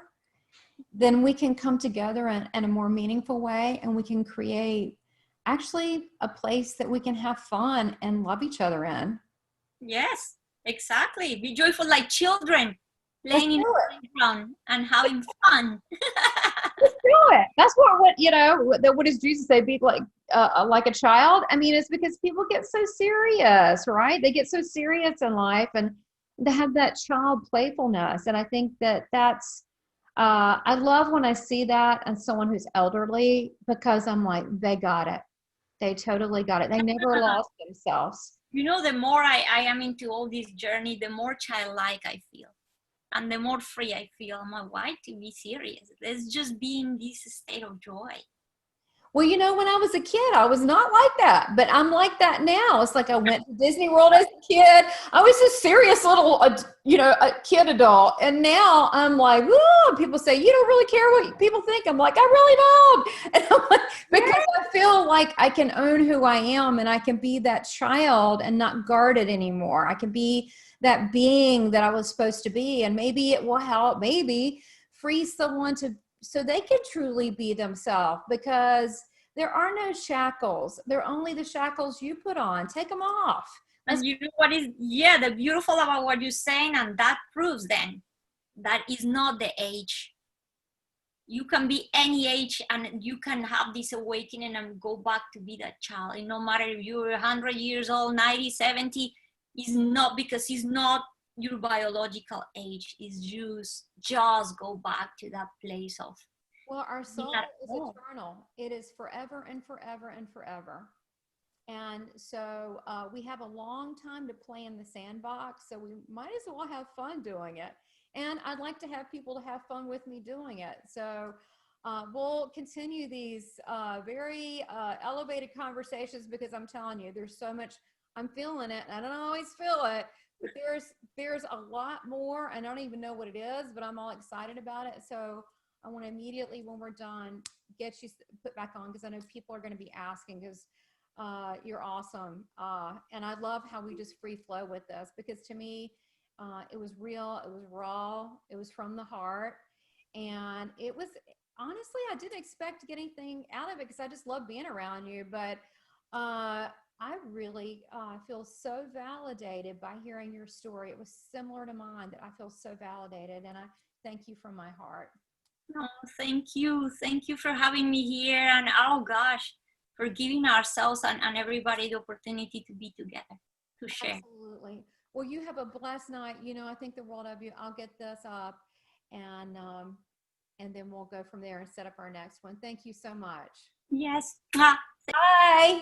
then we can come together in a more meaningful way, and we can create actually a place that we can have fun and love each other in. Yes, exactly. Be joyful like children, playing in the playground and having fun. Let's do it. That's what you know. What does Jesus say? Be like a child. I mean, it's because people get so serious, right? They get so serious in life, and they have that child playfulness. And I think that's. I love when I see that in someone who's elderly, because I'm like, they got it. They totally got it. They never lost themselves. You know, the more I am into all this journey, the more childlike I feel. And the more free I feel. I'm like, why to be serious? Let's just be in this state of joy. Well, you know, when I was a kid, I was not like that, but I'm like that now. It's like I went to Disney World as a kid. I was a serious little, you know, a kid adult. And now I'm like, whoa, people say, you don't really care what people think. I'm like, I really don't. And I'm like, because I feel like I can own who I am and I can be that child and not guard it anymore. I can be that being that I was supposed to be. And maybe it will help, maybe free someone to, so they can truly be themselves, because there are no shackles. They're only the shackles you put on. Take them off. And you know what is, yeah, the beautiful about what you're saying, and that proves then that is not the age. You can be any age and you can have this awakening and go back to be that child. And no matter if you're 100 years old, 90, 70, is not, because it's not your biological age. It's just go back to that place of, well, our soul is eternal. It is forever and forever and forever. And so we have a long time to play in the sandbox. So we might as well have fun doing it. And I'd like to have people to have fun with me doing it. So we'll continue these very elevated conversations, because I'm telling you, there's so much, I'm feeling it. And I don't always feel it, but there's a lot more. I don't even know what it is, but I'm all excited about it. So I want to immediately, when we're done, get you put back on, because I know people are going to be asking, because you're awesome. And I love how we just free flow with this, because to me, it was real, it was raw, it was from the heart. And it was, honestly, I didn't expect to get anything out of it, because I just love being around you. But I really feel so validated by hearing your story. It was similar to mine, that I feel so validated. And I thank you from my heart. No, thank you. Thank you for having me here. And oh gosh, for giving ourselves and everybody the opportunity to be together, to share. Absolutely. Well, you have a blessed night. You know, I think the world of you. I'll get this up, and then we'll go from there and set up our next one. Thank you so much. Yes. Bye. Bye.